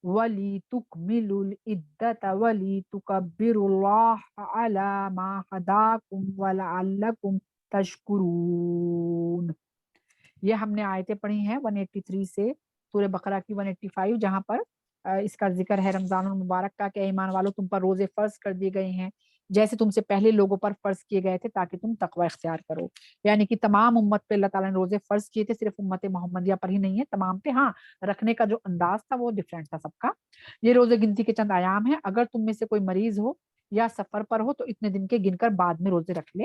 ولتكملوا العدة ولتكبروا الله على ما هداكم ولعلكم تشكرون. یہ ہم نے آیتیں پڑھی ہیں 183 سے سورہ بقرہ کی 185, جہاں پر اس کا ذکر ہے رمضان المبارک کا کہ ایمان والو تم پر روزے فرض کر دیے گئے ہیں جیسے تم سے پہلے لوگوں پر فرض کیے گئے تھے تاکہ تم تقوی اختیار کرو. یعنی کہ تمام امت پہ اللہ تعالیٰ نے روزے فرض کیے تھے, صرف امت محمدیہ پر ہی نہیں ہے, تمام پہ. ہاں, رکھنے کا جو انداز تھا وہ ڈیفرنٹ تھا سب کا. یہ روزے گنتی کے چند ایام ہیں, اگر تم میں سے کوئی مریض ہو یا سفر پر ہو تو اتنے دن کے گن کر بعد میں روزے رکھ لے.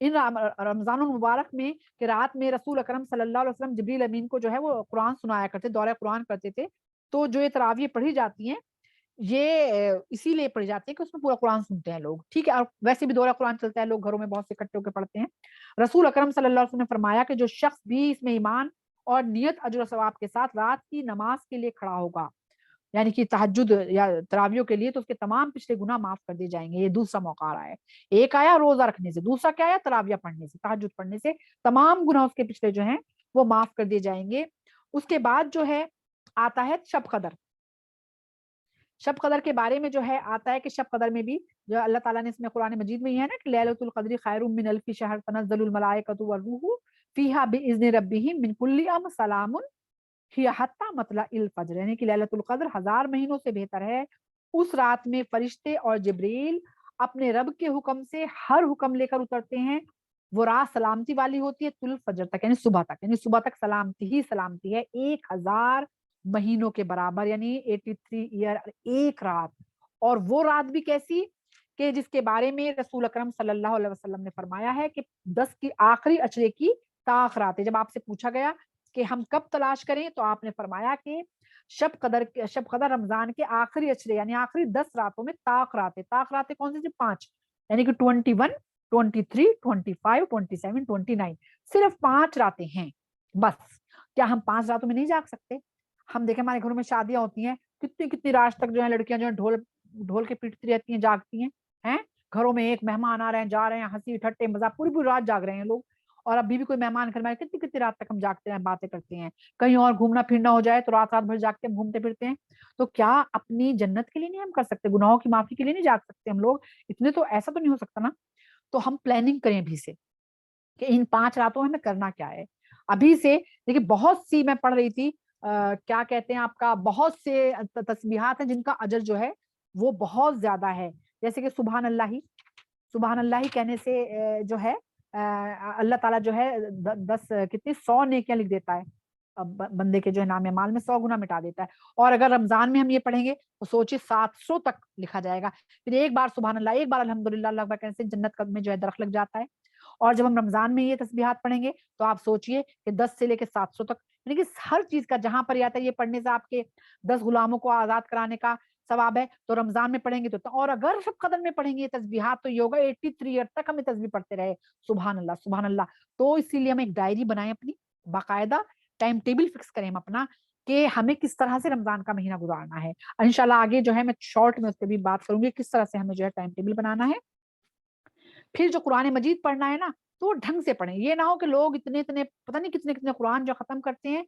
ان رمضان المبارک میں کہ رات میں رسول اکرم صلی اللہ علیہ وسلم جبریل امین کو جو ہے وہ قرآن سنایا کرتے، دورہ قرآن کرتے تھے. تو جو یہ تراویح پڑھی جاتی ہیں یہ اسی لیے پڑھی جاتی ہے کہ اس میں پورا قرآن سنتے ہیں لوگ. ٹھیک ہے، اور ویسے بھی دورہ قرآن چلتا ہے، لوگ گھروں میں بہت سے اکٹھے ہو کے پڑھتے ہیں. رسول اکرم صلی اللہ علیہ وسلم نے فرمایا کہ جو شخص بھی اس میں ایمان اور نیت اجر و ثواب کے ساتھ رات کی نماز کے لیے کھڑا ہوگا، یعنی کہ تہجد یا تراویحوں کے لیے، تو اس کے تمام پچھلے گناہ معاف کر دیے جائیں گے. یہ دوسرا موقع آ رہا ہے. ایک آیا روزہ رکھنے سے، دوسرا کیا آیا تراویح پڑھنے سے، تہجد پڑھنے سے تمام گناہ اس کے پچھلے جو ہیں وہ معاف کر دیے جائیں گے. اس کے بعد جو ہے آتا ہے شب قدر. شب قدر کے بارے میں جو ہے آتا ہے کہ شب قدر میں بھی جو اللہ تعالیٰ نے اس میں قرآن مجید میں یہ ہے نا کہ لیلۃ القدر خیر من الف شہر تنزل الملائکۃ والروح فیہا باذن ربہم من کل امر سلام ہی حتی مطلع الفجر، یعنی کہ لیلۃ القدر 1000 مہینوں سے بہتر ہے. اس رات میں فرشتے اور جبریل اپنے رب کے حکم سے ہر حکم لے کر اترتے ہیں. وہ رات سلامتی والی ہوتی ہے طل فجر تک، یعنی صبح تک، یعنی صبح تک سلامتی ہی سلامتی ہے، 1000 مہینوں کے برابر، یعنی 83 ایئر ایک رات. اور وہ رات بھی کیسی کہ جس کے بارے میں رسول اکرم صلی اللہ علیہ وسلم نے فرمایا ہے کہ 10 کی آخری اشرے کی طاق رات ہے. جب آپ سے پوچھا گیا کہ ہم کب تلاش کریں تو آپ نے فرمایا کہ شب قدر رمضان کے آخری اشرے یعنی آخری 10 راتوں میں طاق رات ہے. طاق راتیں کون سی؟ 5، یعنی کہ 21، 23، 25، 27، 29، صرف 5 راتیں ہیں بس. کیا ہم 5 راتوں میں نہیں جاگ سکتے؟ ہم دیکھیں ہمارے گھروں میں شادیاں ہوتی ہیں، کتنی رات تک جو ہے لڑکیاں جو ہے ڈھول کے پیٹتی رہتی ہیں، جاگتی ہیں. گھروں میں ایک مہمان آ رہے ہیں، جا رہے ہیں، ہنسی ٹھٹے مزاق، پوری رات جاگ رہے ہیں لوگ. اور ابھی بھی کوئی مہمان گھر میں کتنی رات تک ہم جاگتے ہیں، باتیں کرتے ہیں. کہیں اور گھومنا پھرنا ہو جائے تو رات بھر جاگتے ہیں، گھومتے پھرتے ہیں. تو کیا اپنی جنت کے لیے نہیں ہم کر سکتے؟ گناہوں کی معافی کے لیے نہیں جاگ سکتے ہم لوگ؟ اتنے تو ایسا تو نہیں ہو سکتا نا. تو ہم پلاننگ کریں ابھی سے کہ ان 5 راتوں میں ہمیں کرنا کیا ہے. ابھی سے دیکھیے بہت سی میں پڑھ رہی تھی کیا کہتے ہیں آپ کا، بہت سے تسبیحات ہیں جن کا اجر جو ہے وہ بہت زیادہ ہے. جیسے کہ سبحان اللہ ہی کہنے سے جو ہے اللہ تعالیٰ جو ہے 100 نیکیاں لکھ دیتا ہے. بندے کے جو ہے نام مال میں 100 گنا مٹا دیتا ہے. اور اگر رمضان میں ہم یہ پڑھیں گے تو سوچیے 700 تک لکھا جائے گا. پھر ایک بار سبحان اللہ، ایک بار الحمدللہ اللہ اکبر کہنے سے جنت میں جو ہے درخت لگ جاتا ہے. اور جب ہم رمضان میں یہ تسبیحات پڑھیں گے تو آپ سوچئے کہ 10 سے لے کے 700 تک، یعنی کہ ہر چیز کا جہاں پر آتا ہے یہ پڑھنے سے آپ کے 10 غلاموں کو آزاد کرانے کا ثواب ہے، تو رمضان میں پڑھیں گے تو. اور اگر شب قدر میں پڑھیں گے یہ تسبیحات تو یہ ہوگا 83 ایئر تک ہمیں تسبیح پڑھتے رہے سبحان اللہ سبحان اللہ. تو اسی لیے ہم ایک ڈائری بنائیں اپنی، باقاعدہ ٹائم ٹیبل فکس کریں ہم اپنا کہ ہمیں کس طرح سے رمضان کا مہینہ گزارنا ہے. انشاءاللہ آگے جو ہے میں شارٹ میں اس پہ بھی بات کروں گی کس طرح سے ہمیں جو ہے ٹائم ٹیبل بنانا ہے. پھر جو قرآن مجید پڑھنا ہے نا تو وہ ڈھنگ سے پڑھیں. یہ نہ ہو کہ لوگ اتنے پتہ نہیں کتنے قرآن جو ختم کرتے ہیں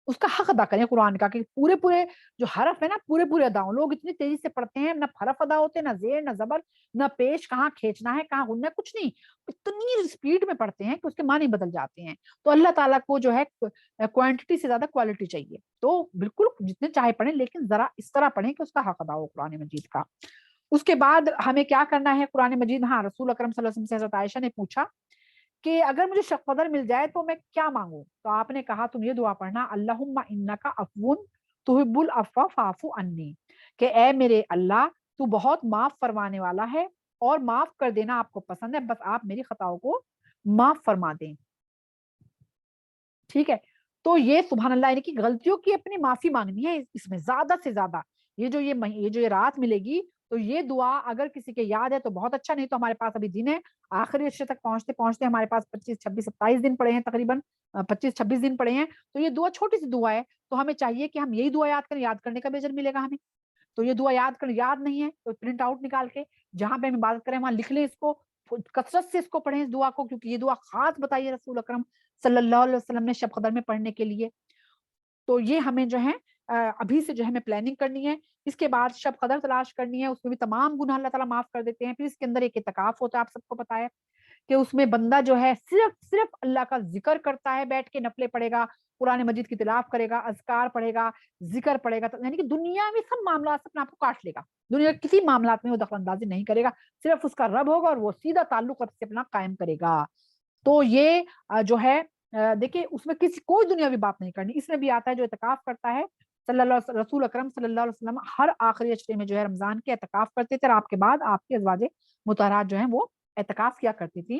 اس کا حق ادا کریں قرآن کا، کہ پورے جو حرف ہے نا پورے ادا ہوں. لوگ اتنی تیزی سے پڑھتے ہیں، نہ حرف ادا ہوتے، نہ زیر، نہ زبر، نہ پیش، کہاں کھینچنا ہے کہاں غنہ، کچھ نہیں. اتنی اسپیڈ میں پڑھتے ہیں کہ اس کے معنی بدل جاتے ہیں. تو اللہ تعالیٰ کو جو ہے کوانٹٹی سے زیادہ کوالٹی چاہیے. تو بالکل جتنے چاہے پڑھیں لیکن ذرا اس طرح پڑھیں کہ اس کا حق ادا ہو قرآن مجید کا. اس کے بعد ہمیں کیا کرنا ہے قرآن مجید. ہاں، رسول اکرم صلی اللہ علیہ وسلم سے حضرت عائشہ نے پوچھا کہ اگر مجھے شب قدر مل جائے تو میں کیا مانگوں؟ تو آپ نے کہا تم یہ دعا پڑھنا اللہم انک عفو تحب العفو فاعف عنی، کہ اے میرے اللہ تو بہت معاف فرمانے والا ہے اور معاف کر دینا آپ کو پسند ہے، بس آپ میری خطاؤں کو معاف فرما دیں. ٹھیک ہے، تو یہ سبحان اللہ یعنی کہ غلطیوں کی اپنی معافی مانگنی ہے اس میں زیادہ سے زیادہ. یہ جو یہ رات ملے گی تو یہ دعا اگر کسی کے یاد ہے تو بہت اچھا، نہیں تو ہمارے پاس ابھی دن ہے. آخری عشرے تک پہنچتے پہنچتے ہمارے پاس 25، 26، 27 دن پڑے ہیں، تقریباً 25، 26 دن پڑے ہیں. تو یہ دعا چھوٹی سی دعا ہے، تو ہمیں چاہیے کہ ہم یہی دعا یاد کریں، یاد کرنے کا بھی اجر ملے گا ہمیں. تو یہ دعا یاد نہیں ہے تو پرنٹ آؤٹ نکال کے جہاں پہ ہم عبادت کریں وہاں لکھ لیں اس کو، کثرت سے اس کو پڑھیں اس دعا کو، کیونکہ یہ دعا خاص بتائیے رسول اکرم صلی اللہ علیہ وسلم نے شب قدر میں پڑھنے کے لیے. تو یہ ہمیں جو ہے ابھی سے جو ہے ہمیں پلاننگ کرنی ہے. اس کے بعد شب قدر تلاش کرنی ہے، اس میں بھی تمام گناہ اللہ تعالیٰ معاف کر دیتے ہیں. پھر اس کے اندر ایک اعتکاف ہوتا ہے، آپ سب کو پتا ہے کہ اس میں بندہ جو ہے صرف اللہ کا ذکر کرتا ہے، بیٹھ کے نفلیں پڑھے گا، قرآن مجید کی تلاوت کرے گا، اذکار پڑھے گا، ذکر پڑھے گا، یعنی کہ دنیا میں سب معاملات سے اپنے آپ کو کاٹ لے گا. دنیا کے کسی معاملات میں وہ دخل اندازی نہیں کرے گا، صرف اس کا رب ہوگا اور وہ سیدھا تعلق سے اپنا قائم کرے گا. تو یہ جو ہے دیکھیں اس میں کوئی دنیاوی بات نہیں کرنی. اس میں بھی آتا ہے جو اعتکاف کرتا ہے رسول اکرم صلی اللہ علیہ وسلم ہر آخری اشرے میں جو ہے رمضان کے اعتکاف کرتے تھے، اور آپ کے بعد آپ کے ازواج مطہرات جو ہیں وہ اعتکاف کیا کرتی تھی.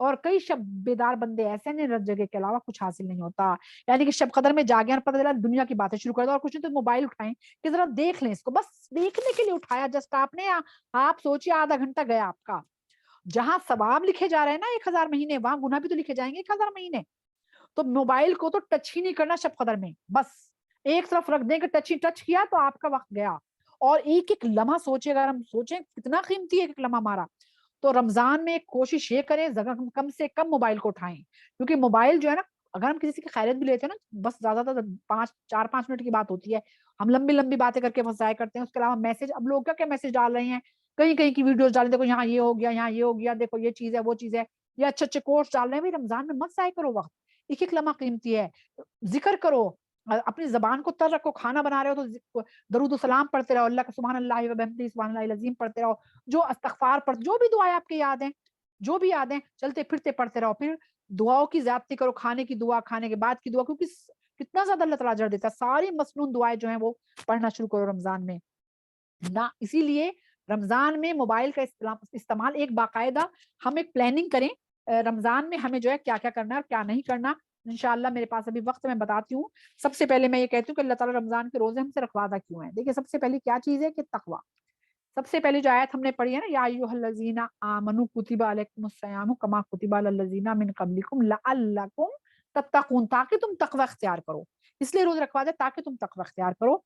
اور کئی شب بیدار بندے ایسے ہیں رات جگہ کے علاوہ کچھ حاصل نہیں ہوتا. یعنی کہ شب قدر میں جاگے اور پتہ چلا دنیا کی باتیں شروع کر دو اور کچھ نہیں تو موبائل اٹھائیں کہ ذرا دیکھ لیں اس کو, بس دیکھنے کے لیے اٹھایا جسٹ آپ نے, آپ سوچیے آدھا گھنٹہ گیا آپ کا. جہاں ثواب لکھے جا رہے ہیں نا 1000 مہینے, وہاں گناہ بھی تو لکھے جائیں گے 1000 مہینے. تو موبائل کو تو ٹچ ہی نہیں کرنا شب قدر میں, بس ایک طرف رکھ دیں کہ ٹچ کیا تو آپ کا وقت گیا. اور ایک ایک لمحہ سوچے, اگر ہم سوچیں کتنا قیمتی ہے ایک لمحہ ہمارا, تو رمضان میں ایک کوشش یہ کریں کم سے کم موبائل کو اٹھائیں. کیونکہ موبائل جو ہے نا, اگر ہم کسی کی خیریت بھی لیتے ہیں نا, بس زیادہ تر 4-5 منٹ کی بات ہوتی ہے, ہم لمبی لمبی باتیں کر کے ضائع کرتے ہیں. اس کے علاوہ میسج, اب لوگ کیا میسج ڈال رہے ہیں, کہیں کہیں کی ویڈیوز ڈال, دیکھو یہاں یہ ہو گیا, یہاں یہ ہو گیا, دیکھو یہ چیز ہے وہ چیز ہے, یہ اچھے اچھے کورس ڈال رہے ہیں. رمضان میں مت ضائع کرو وقت, ایک ایک لمحہ قیمتی ہے. ذکر کرو, اپنی زبان کو تر رکھو, کھانا بنا رہے ہو تو درود و سلام پڑھتے رہو, اللہ کا سبحان اللہ و بحمدہ سبحان اللہ العظیم پڑھتے رہو, جو استغفار پڑھ, جو بھی دعائیں آپ کے یاد ہیں, جو بھی یاد ہیں, چلتے پھرتے پڑھتے رہو. پھر دعاؤں کی زیادتی کرو, کھانے کی دعا, کھانے کے بعد کی دعا, کیونکہ کتنا زیادہ اللہ تعالیٰ اجر دیتا ہے. ساری مسنون دعائیں جو ہیں وہ پڑھنا شروع کرو رمضان میں نا. اسی لیے رمضان میں موبائل کا استعمال ایک باقاعدہ ہم ایک پلاننگ کریں, رمضان میں ہمیں جو ہے کیا کیا کرنا ہے اور کیا نہیں کرنا. انشاءاللہ میرے پاس ابھی وقت میں بتاتی ہوں. سب سے پہلے میں یہ کہتی ہوں کہ اللہ تعالیٰ رمضان کے روزے ہم سے رکھواتا کیوں ہیں. دیکھیے سب سے پہلی کیا چیز ہے کہ تقویٰ. سب سے پہلی جو آیت ہم نے پڑھی ہے نا, یا ایھا الذین آمنوا کتب علیکم الصیام کما کتب علی الذین من قبلکم لعلکم تتقون, تاکہ تم تقویٰ اختیار کرو. اس لیے روزے رکھواتے تاکہ تم تقویٰ اختیار کرو.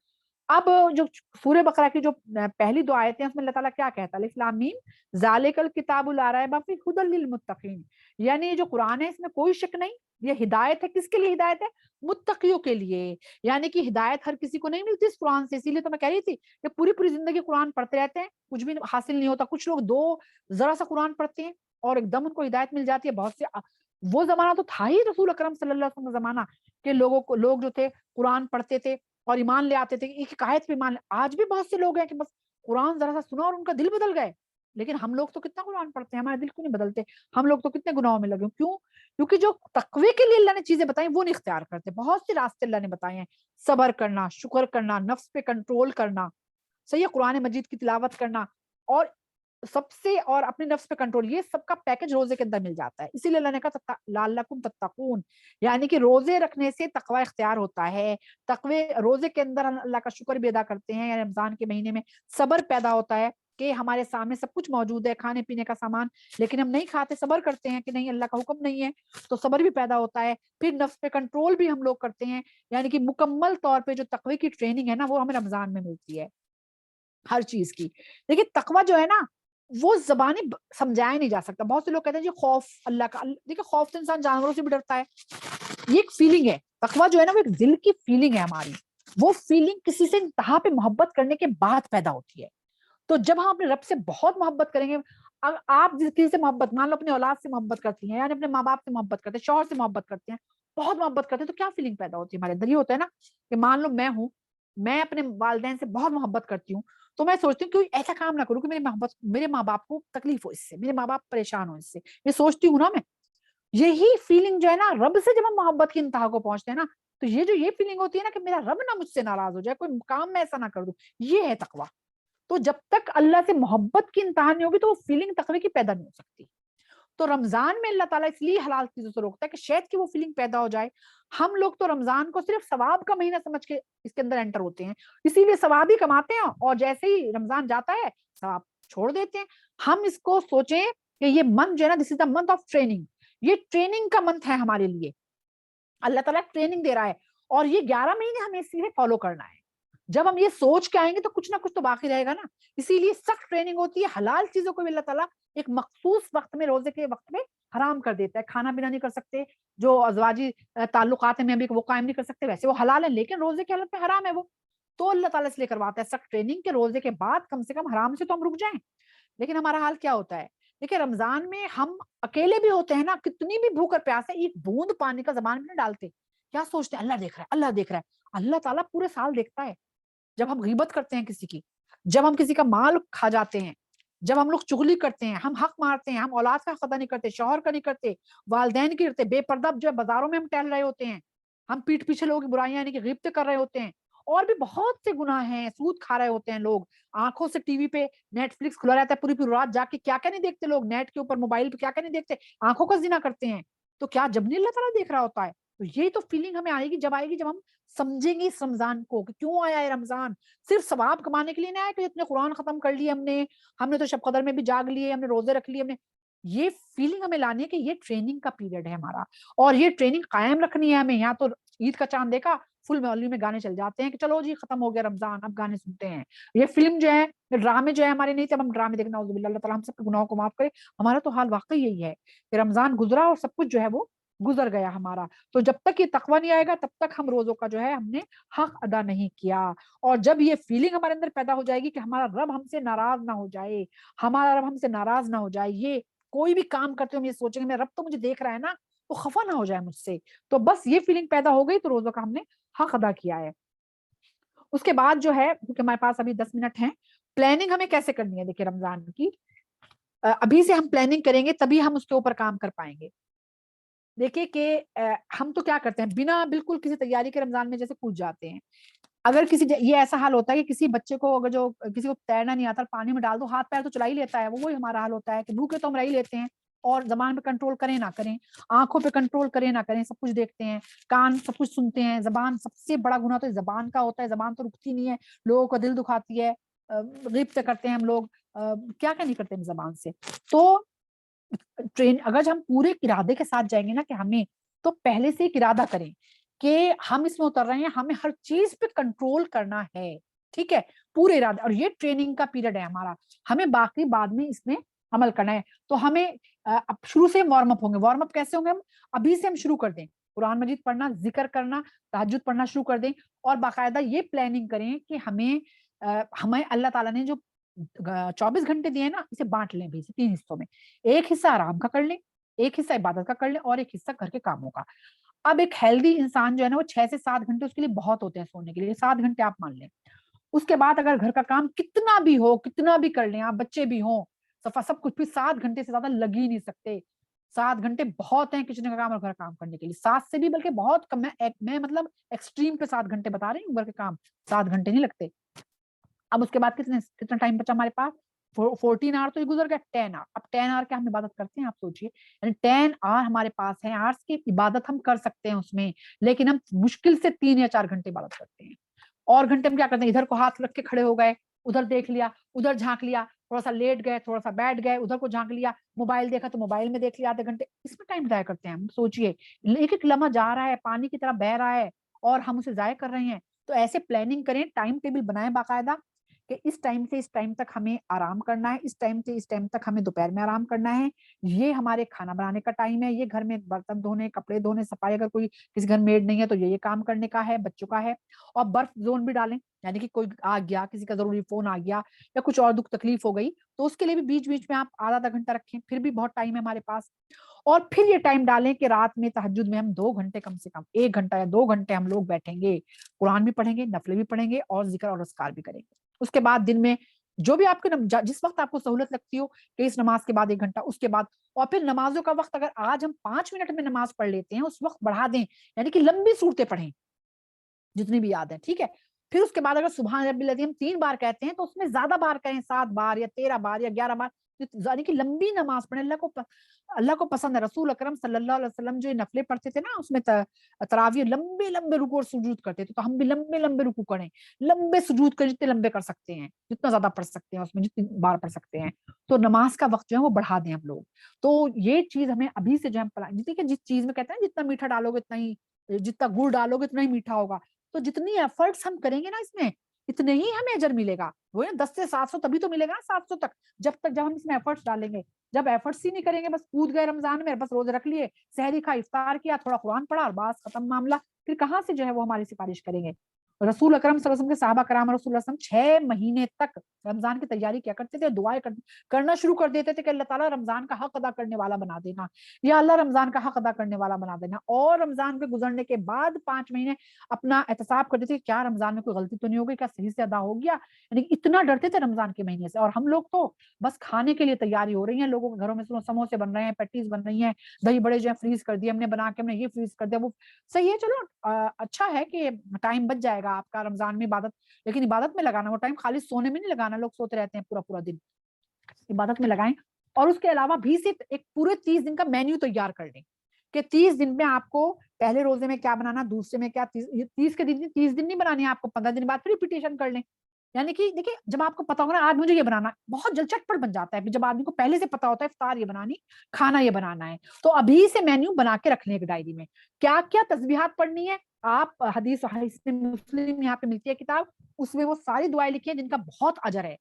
اب جو سورہ بقرہ کی جو پہلی دو آیتیں ہیں اس میں اللہ تعالیٰ کیا کہتا ہے, الف لام میم ذالک الکتاب لا ریب فیہ ھدی للمتقین, یعنی جو قرآن ہے اس میں کوئی شک نہیں, یہ ہدایت ہے. کس کے لیے ہدایت ہے؟ متقیوں کے لیے. یعنی کہ ہدایت ہر کسی کو نہیں ملتی اس قرآن سے. اسی لیے تو میں کہہ رہی تھی کہ پوری پوری زندگی قرآن پڑھتے رہتے ہیں, کچھ بھی حاصل نہیں ہوتا. کچھ لوگ ذرا سا قرآن پڑھتے ہیں اور ایک دم ان کو ہدایت مل جاتی ہے. بہت سے وہ زمانہ تو تھا ہی رسول اکرم صلی اللہ علیہ وسلم کا زمانہ کہ لوگ جو تھے قرآن پڑھتے تھے اور ایمان لے آتے تھے, ایک آیت پہ ایمان. آج بھی بہت سے لوگ ہیں کہ بس قرآن ذرا سا سنا اور ان کا دل بدل گئے. لیکن ہم لوگ تو کتنا قرآن پڑھتے ہیں, ہمارے دل کیوں نہیں بدلتے؟ ہم لوگ تو کتنے گناہوں میں لگے. کیوں؟ کیونکہ جو تقوی کے لیے اللہ نے چیزیں بتائیں وہ نہیں اختیار کرتے. بہت سے راستے اللہ نے بتائے ہیں, صبر کرنا, شکر کرنا, نفس پہ کنٹرول کرنا, صحیح ہے, قرآن مجید کی تلاوت کرنا, اور سب سے اور اپنے نفس پہ کنٹرول, یہ سب کا پیکج روزے کے اندر مل جاتا ہے. اسی لیے اللہ نے کہا لعلکم تتقون, یعنی کہ روزے رکھنے سے تقوی اختیار ہوتا ہے. تقوی روزے کے اندر اللہ کا شکر بھی ادا کرتے ہیں, یعنی رمضان کے مہینے میں صبر پیدا ہوتا ہے کہ ہمارے سامنے سب کچھ موجود ہے, کھانے پینے کا سامان, لیکن ہم نہیں کھاتے, صبر کرتے ہیں کہ نہیں اللہ کا حکم نہیں ہے, تو صبر بھی پیدا ہوتا ہے. پھر نفس پہ کنٹرول بھی ہم لوگ کرتے ہیں, یعنی کہ مکمل طور پہ جو تقوی کی ٹریننگ ہے نا وہ ہمیں رمضان میں ملتی ہے ہر چیز کی. دیکھیے تقوی جو ہے نا وہ زبانی سمجھایا نہیں جا سکتا. بہت سے لوگ کہتے ہیں جی خوف اللہ کا, دیکھیے خوف تو انسان جانوروں سے بھی ڈرتا ہے, یہ ایک فیلنگ ہے. تقوی جو ہے نا وہ ایک دل کی فیلنگ ہے ہماری. وہ فیلنگ کسی سے انتہا پہ محبت کرنے کے بعد پیدا ہوتی ہے. تو جب ہم اپنے رب سے بہت محبت کریں گے, آپ کسی سے محبت, مان لو اپنے اولاد سے محبت کرتی ہیں, یعنی اپنے ماں باپ سے محبت کرتے ہیں, شوہر سے محبت کرتے ہیں, بہت محبت کرتے ہیں, تو کیا فیلنگ پیدا ہوتی ہے ہمارے اندر؟ یہ ہوتا ہے نا کہ مان لو میں اپنے والدین سے بہت محبت کرتی ہوں, تو میں سوچتی ہوں کہ ایسا کام نہ کروں کہ میرے ماں باپ کو تکلیف ہو اس سے, میرے ماں باپ پریشان ہو اس سے, یہ سوچتی ہوں نا میں. یہی فیلنگ جو ہے نا رب سے جب ہم محبت کی انتہا کو پہنچتے ہیں نا, تو یہ فیلنگ ہوتی ہے نا کہ میرا رب نہ مجھ سے ناراض ہو جائے, کوئی کام میں ایسا نہ کر دوں, یہ ہے تقویٰ. تو جب تک اللہ سے محبت کی انتہا نہیں ہوگی تو وہ فیلنگ تقوی کی پیدا نہیں ہو سکتی. تو رمضان میں اللہ تعالیٰ اس لیے حلال چیزوں سے روکتا ہے کہ شاید کی وہ فیلنگ پیدا ہو جائے. ہم لوگ تو رمضان کو صرف ثواب کا مہینہ سمجھ کے اس کے اندر انٹر ہوتے ہیں, اسی لیے ثواب ہی کماتے ہیں, اور جیسے ہی رمضان جاتا ہے ثواب چھوڑ دیتے ہیں. ہم اس کو سوچیں کہ یہ منتھ جو ہے نا, دس از دا منتھ آف ٹریننگ, یہ ٹریننگ کا منتھ ہے ہمارے لیے. اللہ تعالیٰ ٹریننگ دے رہا ہے, اور یہ 11 مہینے ہمیں اسی میں فالو کرنا ہے. جب ہم یہ سوچ کے آئیں گے تو کچھ نہ کچھ تو باقی رہے گا نا. اسی لیے سخت ٹریننگ ہوتی ہے. حلال چیزوں کو بھی اللہ تعالیٰ ایک مخصوص وقت میں, روزے کے وقت میں حرام کر دیتا ہے. کھانا پینا نہیں کر سکتے, جو ازواجی تعلقات میں بھی وہ قائم نہیں کر سکتے, ویسے وہ حلال ہے, لیکن روزے کی حالت میں حرام ہے وہ. تو اللہ تعالیٰ اس لیے کرواتا ہے سخت ٹریننگ کہ روزے کے بعد کم سے کم حرام سے تو ہم رک جائیں. لیکن ہمارا حال کیا ہوتا ہے؟ دیکھیں رمضان میں ہم اکیلے بھی ہوتے ہیں نا, کتنی بھی بھوک اور پیاس ہے, ایک بوند پانی کا زبان میں ڈالتے, کیا سوچتے ہیں اللہ دیکھ رہا ہے, اللہ دیکھ رہا ہے. اللہ تعالیٰ پورے سال دیکھتا ہے. جب ہم غیبت کرتے ہیں کسی کی, جب ہم کسی کا مال کھا جاتے ہیں, جب ہم لوگ چغلی کرتے ہیں, ہم حق مارتے ہیں, ہم اولاد کا خطا نہیں کرتے, شوہر کا نہیں کرتے, والدین کی کرتے, بے پردہ جو بازاروں میں ہم ٹہل رہے ہوتے ہیں, ہم پیٹھ پیچھے لوگوں کی برائیاں یعنی کہ غیبتیں کر رہے ہوتے ہیں, اور بھی بہت سے گناہ ہیں. سود کھا رہے ہوتے ہیں لوگ, آنکھوں سے ٹی وی پہ نیٹ فلکس کھلا رہتا ہے, پوری پوری رات جا کے کیا کیا نہیں دیکھتے لوگ, نیٹ کے اوپر موبائل پہ کیا کیا نہیں دیکھتے, آنکھوں کا زنا کرتے ہیں. تو کیا جب نہیں اللہ تعالیٰ دیکھ رہا ہوتا ہے؟ تو یہی تو فیلنگ ہمیں آئے گی جب ہم سمجھیں گے اس رمضان کو کہ کیوں آیا ہے رمضان. صرف ثواب کمانے کے لیے نہیں آیا کہ اتنے قرآن ختم کر لیے ہم نے تو شب قدر میں بھی جاگ لیے, ہم نے روزے رکھ لیے, ہم نے. یہ فیلنگ ہمیں لانی ہے کہ یہ ٹریننگ کا پیریڈ ہے ہمارا, اور یہ ٹریننگ قائم رکھنی ہے ہمیں. یہاں تو عید کا چاند دیکھا, فل محلی میں گانے چل جاتے ہیں کہ چلو جی ختم ہو گیا رمضان, اب گانے سنتے ہیں. یہ فلم جو ہے, ڈرامے جو ہے ہمارے نہیں تھے, اب ہم ڈرامے دیکھنا, اعوذ باللہ, اللہ تعالیٰ ہم سب کے گناہوں کو معاف کرے. ہمارا تو حال واقعی یہی ہے کہ رمضان گزرا اور سب کچھ جو ہے وہ گزر گیا ہمارا. تو جب تک یہ تقویٰ نہیں آئے گا تب تک ہم روزوں کا جو ہے ہم نے حق ادا نہیں کیا. اور جب یہ فیلنگ ہمارے اندر پیدا ہو جائے گی کہ ہمارا رب ہم سے ناراض نہ ہو جائے, ہمارا رب ہم سے ناراض نہ ہو جائے, یہ کوئی بھی کام کرتے ہو ہم یہ سوچیں گے میرا رب تو مجھے دیکھ رہا ہے نا, وہ خفا نہ ہو جائے مجھ سے, تو بس یہ فیلنگ پیدا ہو گئی تو روزوں کا ہم نے حق ادا کیا ہے. اس کے بعد جو ہے, کیونکہ ہمارے پاس ابھی 10 منٹ ہیں, پلاننگ ہمیں کیسے کرنی ہے. دیکھیے رمضان کی ابھی سے ہم پلاننگ کریں گے تبھی ہم اس کے اوپر کام کر پائیں گے. دیکھیے کہ ہم تو کیا کرتے ہیں, بنا بالکل کسی تیاری کے رمضان میں جیسے کود جاتے ہیں. اگر کسی یہ ایسا حال ہوتا ہے کہ کسی بچے کو اگر جو کسی کو تیرنا نہیں آتا, پانی میں ڈال دو, ہاتھ پیر تو چلا ہی لیتا ہے, وہی ہمارا حال ہوتا ہے کہ بھوکے تو ہم رہ ہی لیتے ہیں, اور زبان پہ کنٹرول کریں نہ کریں, آنکھوں پہ کنٹرول کریں نہ کریں, سب کچھ دیکھتے ہیں, کان سب کچھ سنتے ہیں, زبان سب سے بڑا گناہ تو زبان کا ہوتا ہے, زبان تو رکتی نہیں ہے, لوگوں کا دل دکھاتی ہے, غیبت کرتے ہیں ہم لوگ, کیا کیا نہیں کرتے ہیں زبان سے. تو اگر ہم پورے ارادے کے ساتھ جائیں گے نا کہ ہمیں, تو پہلے سے ایک ارادہ کریں کہ ہم اس میں اتر رہے ہیں, ہمیں ہر چیز پہ کنٹرول کرنا ہے, ٹھیک ہے, پورے ارادے. اور یہ ٹریننگ کا پیریڈ ہے ہمارا, ہمیں باقی بعد میں اس میں عمل کرنا ہے. تو ہمیں اب شروع سے وارم اپ ہوں گے. وارم اپ کیسے ہوں گے؟ ہم ابھی سے ہم شروع کر دیں, قرآن مجید پڑھنا, ذکر کرنا, تہجد پڑھنا شروع کر دیں, اور باقاعدہ یہ پلاننگ کریں کہ ہمیں اللہ تعالیٰ نے جو 24 گھنٹے دیے نا, اسے بانٹ لیں بھی 3 حصوں میں. ایک حصہ آرام کا کر لیں, ایک حصہ عبادت کا کر لیں, اور ایک حصہ گھر کے کاموں کا. اب ایک ہیلدی انسان جو ہے نا, وہ 6 سے 7 گھنٹے اس کے لیے بہت ہوتے ہیں سونے کے لیے, 7 گھنٹے آپ مان لیں. اس کے بعد اگر گھر کا کام کتنا بھی ہو, کتنا بھی کر لیں آپ, بچے بھی ہوں, سب کچھ, بھی 7 گھنٹے سے زیادہ لگ ہی نہیں سکتے. 7 گھنٹے بہت ہیں کچن کا کام اور گھر کام کرنے کے لیے, 7 سے بھی بلکہ بہت کم ہے. میں مطلب ایکسٹریم پہ 7 گھنٹے بتا رہی ہوں, گھر کے کام 7 گھنٹے نہیں لگتے. اب اس کے بعد کتنا ٹائم بچا ہمارے پاس, 14 آور تو یہ گزر گیا, 10 آور. اب 10 آور کیا ہم عبادت کرتے ہیں, آپ سوچئے, یعنی 10 آور ہمارے پاس ہیں, آورس کی عبادت ہم کر سکتے ہیں اس میں, لیکن ہم مشکل سے 3 یا 4 گھنٹے عبادت کرتے ہیں. اور گھنٹے ہم کیا کرتے ہیں, ادھر کو ہاتھ رکھ کے کھڑے ہو گئے, ادھر دیکھ لیا, ادھر جھانک لیا, تھوڑا سا لیٹ گئے, تھوڑا سا بیٹھ گئے, ادھر کو جھانک لیا, موبائل دیکھا تو موبائل میں دیکھ لیا آدھے گھنٹے, اس میں ٹائم ضائع کرتے ہیں ہم. سوچئے ایک ایک لمحہ جا رہا ہے, پانی کی طرح بہ رہا ہے, اور ہم اسے ضائع کر رہے ہیں. تو ایسے پلاننگ کریں, ٹائم ٹیبل بنائیں باقاعدہ کہ اس ٹائم سے اس ٹائم تک ہمیں آرام کرنا ہے, اس ٹائم سے اس ٹائم تک ہمیں دوپہر میں آرام کرنا ہے, یہ ہمارے کھانا بنانے کا ٹائم ہے, یہ گھر میں برتن دھونے, کپڑے دھونے, صفائی, اگر کوئی کسی گھر میڈ نہیں ہے تو یہ کام کرنے کا ہے, بچوں کا ہے. اور برف زون بھی ڈالیں, یعنی کہ کوئی آ گیا, کسی کا ضروری فون آ گیا, یا کچھ اور دکھ تکلیف ہو گئی, تو اس کے لیے بھی بیچ بیچ میں آپ آدھا گھنٹہ رکھیں, پھر بھی بہت ٹائم ہے ہمارے پاس. اور پھر یہ ٹائم ڈالیں کہ رات میں تہجد میں ہم 2 گھنٹے کم سے کم, 1 گھنٹہ یا 2 گھنٹے ہم لوگ بیٹھیں گے, قرآن بھی پڑھیں گے, نفلیں بھی پڑھیں گے, اور ذکر اور اذکار بھی کریں گے. اس کے بعد دن میں جو بھی آپ کے جس وقت آپ کو سہولت لگتی ہو, کہ اس نماز کے بعد 1 گھنٹہ, اس کے بعد, اور پھر نمازوں کا وقت اگر آج ہم 5 منٹ میں نماز پڑھ لیتے ہیں, اس وقت بڑھا دیں, یعنی کہ لمبی صورتیں پڑھیں جتنی بھی یاد ہے, ٹھیک ہے. پھر اس کے بعد اگر سبحان ربی العظیم 3 بار کہتے ہیں, تو اس میں زیادہ بار کہیں, 7 بار یا 13 بار یا 11 بار, یعنی کہ لمبی نماز پڑھیں. اللہ کو پسند ہے. رسول اکرم صلی اللہ علیہ وسلم جو نفلیں پڑھتے تھے نا, اس میں تراویح لمبے لمبے رکوع اور سجود کرتے تھے, تو ہم بھی لمبے لمبے رکوع کریں, لمبے سجود کریں, جتنے لمبے کر سکتے ہیں, جتنا زیادہ پڑھ سکتے ہیں, اس میں جتنی بار پڑھ سکتے ہیں. تو نماز کا وقت جو ہے وہ بڑھا دیں ہم لوگ. تو یہ چیز ہمیں ابھی سے جو ہے جس چیز میں کہتے ہیں جتنا میٹھا ڈالو گے اتنا ہی, جتنا گڑ ڈالو گے اتنا ہی میٹھا ہوگا. تو جتنی ایفرٹس ہم کریں گے نا اس میں, اتنے ہی ہمیں اجر ملے گا. وہ 10 سے 700 تبھی تو ملے گا, 700 تک, جب ہم اس میں ایفرٹس ڈالیں گے. جب ایفرٹس ہی نہیں کریں گے, بس کود گئے رمضان میں, بس روزے رکھ لیے, سحری کھا, افطار کیا, تھوڑا قرآن پڑھا, اور بس ختم معاملہ, پھر کہاں سے جو ہے وہ ہماری سفارش کریں گے. رسول اکرم صلی اللہ علیہ وسلم کے صحابہ کرام رسول اللہ صلی اللہ علیہ وسلم 6 مہینے تک رمضان کی تیاری کیا کرتے تھے, دعائیں کرنا شروع کر دیتے تھے کہ اللہ تعالیٰ رمضان کا حق ادا کرنے والا بنا دینا, یا اللہ رمضان کا حق ادا کرنے والا بنا دینا. اور رمضان کے گزرنے کے بعد 5 مہینے اپنا احتساب کرتے تھے, کیا رمضان میں کوئی غلطی تو نہیں ہو گئی, کیا صحیح سے ادا ہو گیا. یعنی اتنا ڈرتے تھے رمضان کے مہینے سے. اور ہم لوگ تو بس کھانے کے لیے تیاری ہو رہی ہیں, لوگوں کے گھروں میں سموسے بن رہے ہیں, پیٹیز بن رہی ہیں, دہی بڑے جو ہے فریز کر دیے ہم نے بنا کے, ہم نے یہ فریز کر دیا, وہ صحیح ہے, چلو اچھا ہے کہ ٹائم بچ جائے گا. گا آپ کا رمضان میں عبادت, لیکن عبادت میں لگانا, وہ ٹائم خالی سونے میں نہیں لگانا, لوگ سوتے رہتے ہیں پورا پورا دن, عبادت میں لگائیں. اور اس کے علاوہ بھی سے ایک پورے 30 دن کا مینیو تیار کر لیں کہ 30 دن میں آپ کو پہلے روزے میں کیا بنانا, دوسرے میں کیا, 30 کے دن 30 دن نہیں بنانی ہے آپ کو, 15 دن بعد پھر ریپیٹیشن کر لیں. یعنی کہ دیکھیں جب آپ کو پتا ہوگا نا آج مجھے یہ بنانا, بہت جلد چٹ پٹ بن جاتا ہے جب آدمی کو پہلے سے پتا ہوتا ہے افطار یہ بنانی, کھانا یہ بنانا ہے, تو ابھی سے مینیو بنا کے رکھ لیں ایک ڈائری میں, کیا کیا تسبیحات پڑھنی ہے. آپ حدیث مسلم یہاں پہ ملتی ہے کتاب, اس میں وہ ساری دعائیں لکھی ہیں جن کا بہت اجر ہے.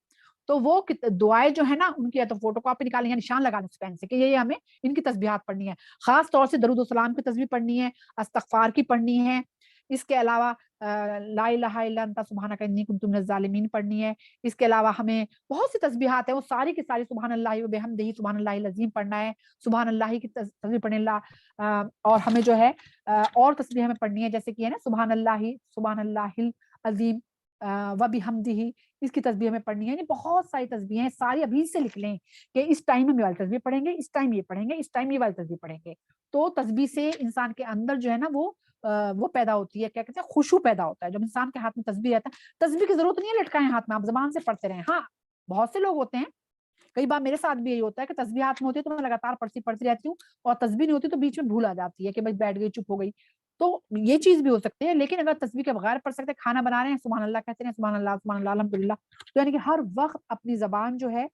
تو وہ دعائیں جو ہے نا ان کی یا تو فوٹو کاپی نکالیں یا نشان لگا لیں اس پین سے کہ یہ ہمیں ان کی تسبیحات پڑھنی ہے. خاص طور سے درود و سلام کی تسبیح پڑھنی ہے, استغفار کی پڑھنی ہے. اس کے علاوہ لا الہ الا انت سبحانک انی کنت من الظالمین پڑھنی ہے. اس کے علاوہ ہمیں بہت سی تسبیحات ہیں, وہ ساری کی ساری سبحان اللہ و بحمدہ سبحان اللہ العظیم پڑھنا ہے. سبحان اللہ کی تسبیح پڑھنے اللہ, اور ہمیں جو ہے اور تسبیح ہمیں پڑھنی ہے جیسے کہ ہے نا سبحان اللہ العظیم و بحمدہ, اس کی تسبیح ہمیں پڑھنی ہے. یعنی بہت ساری تسبیح ہیں, ساری ابھی سے لکھ لیں کہ اس ٹائم ہم یہ والی تسبیح پڑھیں گے, اس ٹائم یہ پڑھیں گے, اس ٹائم یہ والی تسبیح پڑھیں گے. تو تسبیح سے انسان کے اندر جو ہے نا وہ پیدا ہوتی ہے, کیا کہتے ہیں, خشوع پیدا ہوتا ہے. جب انسان کے ہاتھ میں تسبیح رہتا ہے, تسبیح کی ضرورت نہیں ہے لٹکائیں ہاتھ میں, آپ زبان سے پڑھتے رہیں. ہاں بہت سے لوگ ہوتے ہیں, کئی بار میرے ساتھ بھی یہی ہوتا ہے کہ تسبیح ہاتھ میں ہوتی ہے تو میں لگاتار پڑھتی رہتی ہوں, اور تسبیح نہیں ہوتی تو بیچ میں بھول آ جاتی ہے کہ بھائی بیٹھ گئی, چپ ہو گئی. تو یہ چیز بھی ہو سکتی ہے. لیکن اگر تسبیح کے بغیر پڑھ سکتے, کھانا بنا رہے ہیں سبحان اللہ کہتے ہیں, سبحان اللہ الحمدللہ, تو یعنی کہ ہر وقت اپنی زبان جو ہے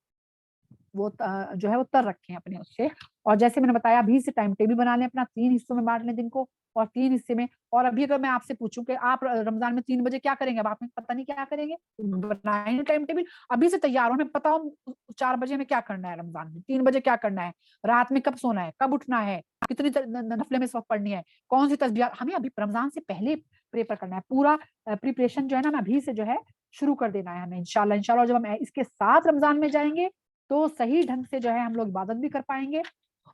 وہ تر رکھیں اپنے اس سے. اور جیسے میں نے بتایا ابھی سے ٹائم ٹیبل بنا لیں اپنا, 3 حصوں میں بانٹ لیں دن کو, اور 3 حصے میں. اور ابھی اگر میں آپ سے پوچھوں کہ آپ رمضان میں 3 بجے کیا کریں گے, اب آپ نے پتہ نہیں کیا کریں گے, بنائیں ٹائم ٹیبل ابھی سے تیار ہو, ہمیں پتا ہو 4 بجے میں کیا کرنا ہے رمضان میں, 3 بجے کیا کرنا ہے, رات میں کب سونا ہے, کب اٹھنا ہے, کتنی نفلیں میں اس وقت پڑھنی ہے, کون سی تسبیحات ہمیں ابھی رمضان سے پہلے پریپر کرنا ہے. پورا پریپریشن جو ہے نا ہمیں ابھی سے جو ہے شروع کر دینا ہے ہمیں انشاءاللہ. جب ہم اس کے ساتھ رمضان میں جائیں گے تو صحیح ڈھنگ سے جو ہے ہم لوگ عبادت بھی کر پائیں گے.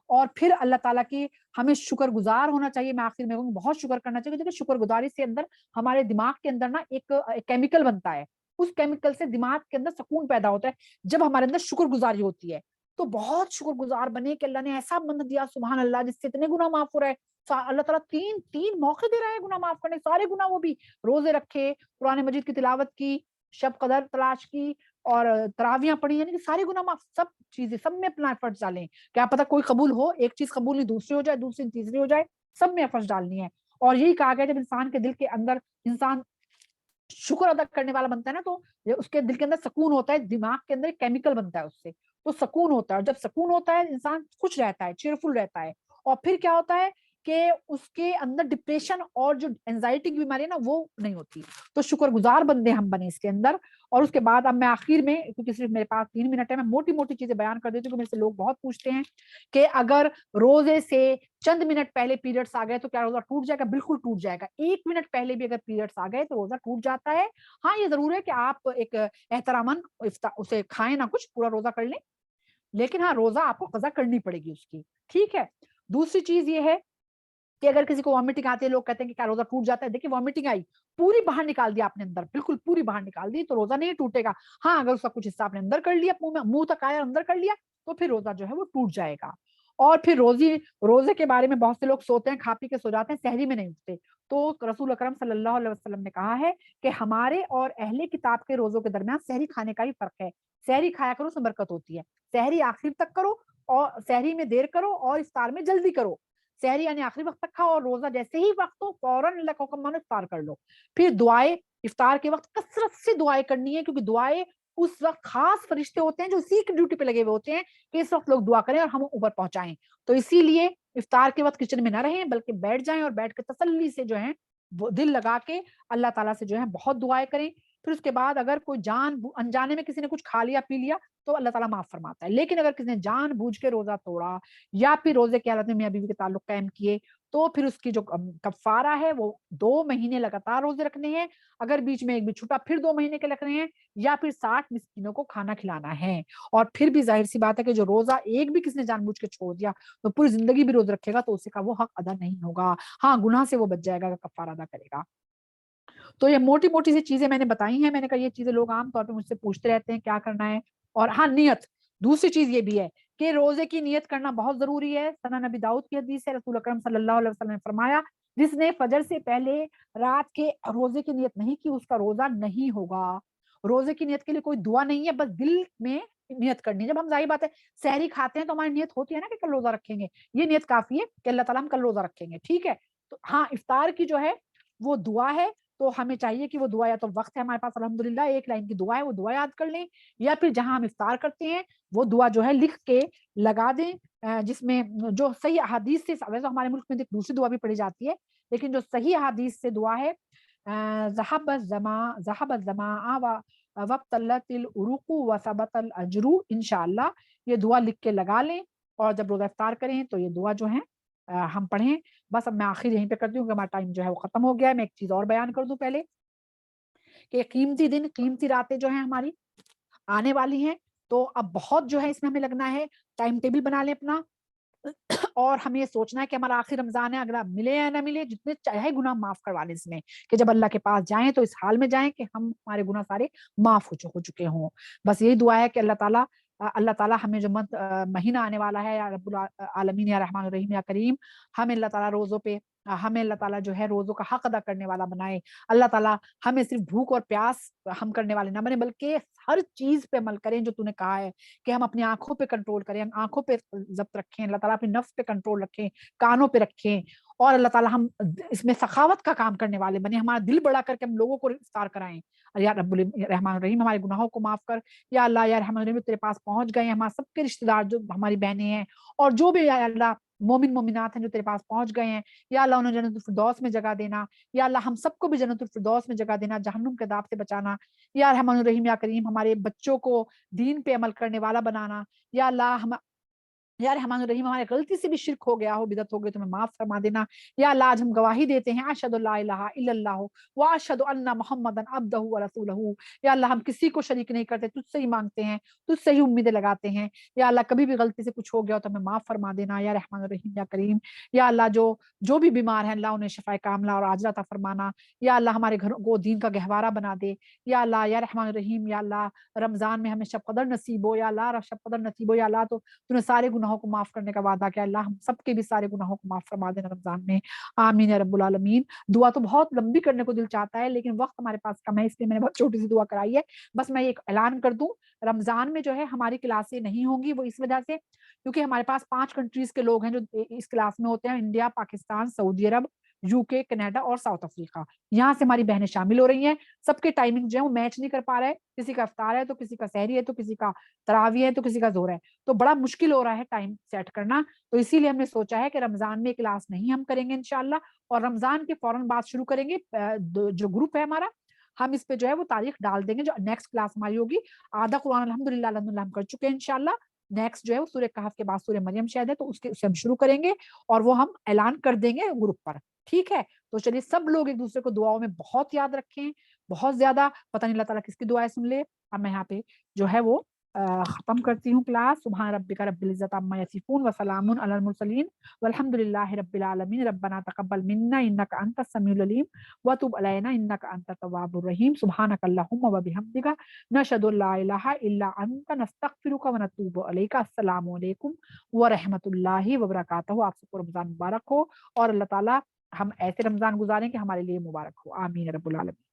اور پھر اللہ تعالیٰ کی ہمیں شکر گزار ہونا چاہیے. میں آخر میں بہت شکر کرنا چاہیے, کیونکہ شکر گزاری سے اندر ہمارے دماغ کے اندر نا ایک کیمیکل بنتا ہے, اس کیمیکل سے دماغ کے اندر سکون پیدا ہوتا ہے جب ہمارے اندر شکر گزاری ہوتی ہے. تو بہت شکر گزار بنے کہ اللہ نے ایسا بند دیا سبحان اللہ جس سے اتنے گناہ معاف ہو رہے ہیں. اللہ تعالیٰ تین موقع دے رہے ہیں گناہ معاف کرنے, سارے گناہ, وہ بھی روزے رکھے, قرآن مجید کی تلاوت کی, شب قدر تلاش کی, اور تراویاں پڑھی, یعنی کہ سارے گناہ معاف. سب چیزیں سب میں اپنا ایفرٹس ڈالیں, کیا پتہ کوئی قبول ہو, ایک چیز قبول نہیں دوسری ہو جائے, دوسری تیسری ہو جائے, سب میں ایفرٹس ڈالنی ہے. اور یہی کہا گیا جب انسان کے دل کے اندر انسان شکر ادا کرنے والا بنتا ہے نا, تو اس کے دل کے اندر سکون ہوتا ہے, دماغ کے اندر ایک کیمیکل بنتا ہے اس سے, تو سکون ہوتا ہے. اور جب سکون ہوتا ہے انسان خوش رہتا ہے, چیئرفل رہتا ہے. اور پھر کیا ہوتا ہے کہ اس کے اندر ڈپریشن اور جو اینزائٹی کی بیماری ہے نا وہ نہیں ہوتی. تو شکر گزار بندے ہم بنے اس کے اندر. اور اس کے بعد اب میں آخر میں, کیونکہ صرف میرے پاس 3 منٹ ہے, میں موٹی موٹی چیزیں بیان کر دیتی ہوں, میرے سے لوگ بہت پوچھتے ہیں کہ اگر روزے سے چند منٹ پہلے پیریڈس آ گئے تو کیا روزہ ٹوٹ جائے گا؟ بالکل ٹوٹ جائے گا. 1 منٹ پہلے بھی اگر پیریڈس آ گئے تو روزہ ٹوٹ جاتا ہے. ہاں یہ ضرور ہے کہ آپ ایک احتراماً اسے کھائیں نہ, کچھ پورا روزہ کر لیں, لیکن ہاں روزہ آپ کو قضا کرنی پڑے گی اس کی, ٹھیک ہے. دوسری چیز یہ ہے کہ اگر کسی کو وامٹنگ آتی ہے, لوگ کہتے ہیں کہ کیا روزہ ٹوٹ جاتا ہے؟ دیکھیں وامٹنگ آئی, پوری باہر نکال دی آپ نے اندر, بالکل پوری باہر نکال دی, تو روزہ نہیں ٹوٹے گا. ہاں اگر اس کا کچھ حصہ آپ نے اندر کر لیا, منہ تک آیا اندر کر لیا, تو پھر روزہ جو ہے وہ ٹوٹ جائے گا. اور پھر روزے کے بارے میں بہت سے لوگ سوتے ہیں, کھا پی کے سو جاتے ہیں, سحری میں نہیں اٹھتے. تو رسول اکرم صلی اللہ علیہ وسلم نے کہا ہے کہ ہمارے اور اہل کتاب کے روزوں کے درمیان سحری کھانے کا ہی فرق ہے. سحری کھایا کرو, اس میں برکت ہوتی ہے. سحری آخر تک کرو, اور سحری میں دیر کرو, اور افطار میں جلدی کرو. سحری یعنی آخری وقت تک کھاؤ, اور روزہ جیسے ہی وقت ہو فوراً اللہ کا حکم مانو, افطار کر لو. پھر دعائیں افطار کے وقت کثرت سے دعائیں کرنی ہے, کیونکہ دعائیں اس وقت خاص فرشتے ہوتے ہیں جو اسی کی ڈیوٹی پہ لگے ہوئے ہوتے ہیں کہ اس وقت لوگ دعا کریں اور ہم اوپر پہنچائیں. تو اسی لیے افطار کے وقت کچن میں نہ رہیں, بلکہ بیٹھ جائیں, اور بیٹھ کے تسلی سے جو ہے وہ دل لگا کے اللہ تعالیٰ سے جو ہے بہت دعائیں کریں. پھر اس کے بعد اگر کوئی انجانے میں کسی نے کچھ کھا لیا پی لیا تو اللہ تعالیٰ معاف فرماتا ہے. لیکن اگر کسی نے جان بوجھ کے روزہ توڑا, یا پھر روزے کی حالت میں میاں بیوی کے تعلق قائم کیے, تو پھر اس کی جو کفارہ ہے وہ 2 مہینے لگاتار روزے رکھنے ہیں. اگر بیچ میں ایک بھی چھوٹا پھر 2 مہینے کے رکھنے ہیں, یا پھر 60 مسکینوں کو کھانا کھلانا ہے. اور پھر بھی ظاہر سی بات ہے کہ جو روزہ ایک بھی کسی نے جان بوجھ کے چھوڑ دیا تو پوری زندگی بھی روزہ رکھے گا تو اس کا وہ حق ادا نہیں ہوگا. ہاں گناہ سے وہ بچ جائے گا اگر کفارہ ادا کرے گا. تو یہ موٹی موٹی سی چیزیں میں نے بتائی ہیں. میں نے کہا یہ چیزیں لوگ عام طور پہ مجھ سے پوچھتے رہتے ہیں کیا کرنا ہے. اور ہاں نیت, دوسری چیز یہ بھی ہے کہ روزے کی نیت کرنا بہت ضروری ہے. سنن نبی داؤد کی حدیث ہے, رسول اکرم صلی اللہ علیہ وسلم نے فرمایا جس نے فجر سے پہلے رات کے روزے کی نیت نہیں کی اس کا روزہ نہیں ہوگا. روزے کی نیت کے لیے کوئی دعا نہیں ہے, بس دل میں نیت کرنی ہے. جب ہم ظاہر بات ہے سحری کھاتے ہیں تو ہماری نیت ہوتی ہے نا کہ کل روزہ رکھیں گے, یہ نیت کافی ہے کہ اللہ تعالیٰ ہم کل روزہ رکھیں گے, ٹھیک ہے. تو ہاں افطار کی جو ہے وہ دعا ہے, تو ہمیں چاہیے کہ وہ دعا یا تو وقت ہے ہمارے پاس الحمدللہ 1 لائن کی دعا ہے وہ دعا یاد کر لیں, یا پھر جہاں ہم افطار کرتے ہیں وہ دعا جو ہے لکھ کے لگا دیں, جس میں جو صحیح احادیث سے, ویسے ہمارے ملک میں ایک دوسری دعا بھی پڑھی جاتی ہے لیکن جو صحیح احادیث سے دعا ہے ذهب الظمآ وابتلت العروق وثبت الاجر, انشاءاللہ یہ دعا لکھ کے لگا لیں اور جب روزہ افطار کریں تو یہ دعا جو ہے ہم پڑھیں. بس اب میں آخر یہیں پہ کرتی ہوں کہ ہمارا ٹائم جو ہے وہ ختم ہو گیا ہے. میں ایک چیز اور بیان کر دوں پہلے کہ قیمتی دن قیمتی راتیں جو ہیں ہماری آنے والی ہیں, تو اب بہت جو ہے اس میں ہمیں لگنا ہے, ٹائم ٹیبل بنا لیں اپنا, اور ہمیں یہ سوچنا ہے کہ ہمارا آخر رمضان ہے, اگر ملے یا نہ ملے جتنے چاہے گناہ معاف کروا لیں اس میں, کہ جب اللہ کے پاس جائیں تو اس حال میں جائیں کہ ہم ہمارے گناہ سارے معاف ہو چکے ہوں. بس یہی دعا ہے کہ اللہ تعالیٰ ہمیں جو مہینہ آنے والا ہے یا رب العالمین یا رحمان الرحیم یا کریم, ہمیں اللہ تعالیٰ روزوں پہ ہمیں اللہ تعالیٰ جو ہے روزوں کا حق ادا کرنے والا بنائے. اللہ تعالیٰ ہمیں صرف بھوک اور پیاس ہم کرنے والے نہ بنے بلکہ ہر چیز پہ عمل کریں جو تو نے کہا ہے, کہ ہم اپنی آنکھوں پہ کنٹرول کریں, ہم آنکھوں پہ ضبط رکھیں, اللہ تعالیٰ اپنی نفس پہ کنٹرول رکھیں, کانوں پہ رکھیں, اور اللہ تعالیٰ ہم اس میں سخاوت کا کام کرنے والے بنے, ہمارا دل بڑا کر کے ہم لوگوں کو افطار کرائیں. یا رب الرحمن الرحیم ہمارے گناہوں کو معاف کر, یا اللہ یا رحمان الرحیم تیرے پاس پہنچ گئے ہیں ہمارے سب کے رشتہ دار جو ہماری بہنیں ہیں اور جو بھی یا اللہ مومن مومنات ہیں جو تیرے پاس پہنچ گئے ہیں, یا اللہ انہیں جنت الفردوس میں جگہ دینا, یا اللہ ہم سب کو بھی جنت الفردوس میں جگہ دینا, جہنم کے عذاب سے بچانا, یا رحمان الرحیم یا کریم ہمارے بچوں کو دین پہ عمل کرنے والا بنانا, یا اللہ ہم یا رحمان الرحیم ہمارے غلطی سے بھی شرک ہو گیا ہو, بدعت ہو گئی تو ہمیں معاف فرما دینا. یا اللہ آج ہم گواہی دیتے ہیں اشہد لا الہ الا اللہ واشہد ان محمدا عبدہ ورسولہ, یا اللہ ہم کسی کو شریک نہیں کرتے, تجھ سے ہی مانگتے ہیں, تجھ سے ہی امیدیں لگاتے ہیں. یا اللہ کبھی بھی غلطی سے کچھ ہو گیا تو ہمیں معاف فرما دینا یا رحمان الرحیم یا کریم. یا اللہ جو بھی بیمار ہیں اللہ انہیں شفائے کاملہ اور عاجلہ عطا فرمانا. یا اللہ ہمارے گھروں کو دین کا گہوارہ بنا دے. یا اللہ یا رحمان الرحیم یا اللہ رمضان میں ہمیں شب قدر نصیب ہو, یا اللہ شب قدر نصیب ہو, یا اللہ تو نے سارے گناہوں کو معاف کرنے کا وعدہ کیا, اللہ ہم سب کے بھی سارے گناہوں کو معاف فرما دینا رمضان میں, آمین یا رب العالمین. دعا تو بہت لمبی کرنے کو دل چاہتا ہے لیکن وقت ہمارے پاس کم ہے, اس لیے میں نے بہت چھوٹی سی دعا کرائی ہے. بس میں ایک اعلان کر دوں, رمضان میں جو ہے ہماری کلاسیں نہیں ہوں گی, وہ اس وجہ سے کیونکہ ہمارے پاس 5 کنٹریز کے لوگ ہیں جو اس کلاس میں ہوتے ہیں, India, Pakistan, Saudi Arab, you کے, کینیڈا اور ساؤتھ افریقہ. یہاں سے ہماری بہنیں شامل ہو رہی ہیں. سب کے ٹائمنگ جو ہے وہ میچ نہیں کر پا رہے, کسی کا افطار ہے تو کسی کا سحری ہے تو کسی کا تراویح ہے تو کسی کا ظہر ہے, تو بڑا مشکل ہو رہا ہے ٹائم سیٹ کرنا. تو اسی لیے ہم نے سوچا ہے کہ رمضان میں کلاس نہیں ہم کریں گے انشاءاللہ, اور رمضان کے فوراً بعد شروع کریں گے. جو گروپ ہے ہمارا ہم اس پہ جو ہے وہ تاریخ ڈال دیں گے, جو نیکسٹ کلاس ہماری ہوگی. آدھا قرآن الحمدللہ ہم کر چکے ہیں انشاءاللہ. نیکسٹ جو ہے وہ سورہ کہف کے بعد سورہ مریم شاید ہے, تو اسے ہم شروع کریں گے اور وہ ہم اعلان کر دیں گے گروپ پر, ٹھیک ہے. تو چلیے سب لوگ ایک دوسرے کو دعاؤں میں بہت یاد رکھیں, بہت زیادہ, پتہ نہیں اللہ تعالیٰ کس کی دعائیں سن لے. اب میں یہاں پہ جو ہے وہ ختم کرتی ہوں کلاس. سبحان ربک رب العزت عما یصفون وسلام علی المرسلین والحمد للہ رب العالمین. ربنا تقبل منا انک انت السمیع العلیم وتب علینا انک انت التواب الرحیم. سبحانک اللہم وبحمدک نشہد ان لا الہ الا انت نستغفرک ونتوب الیک. السلام علیکم ورحمۃ اللہ وبرکاتہ. آپ سب کو رمضان مبارک ہو اور اللہ تعالیٰ ہم ایسے رمضان گزاریں کہ ہمارے لیے مبارک ہو. آمین رب العالمین.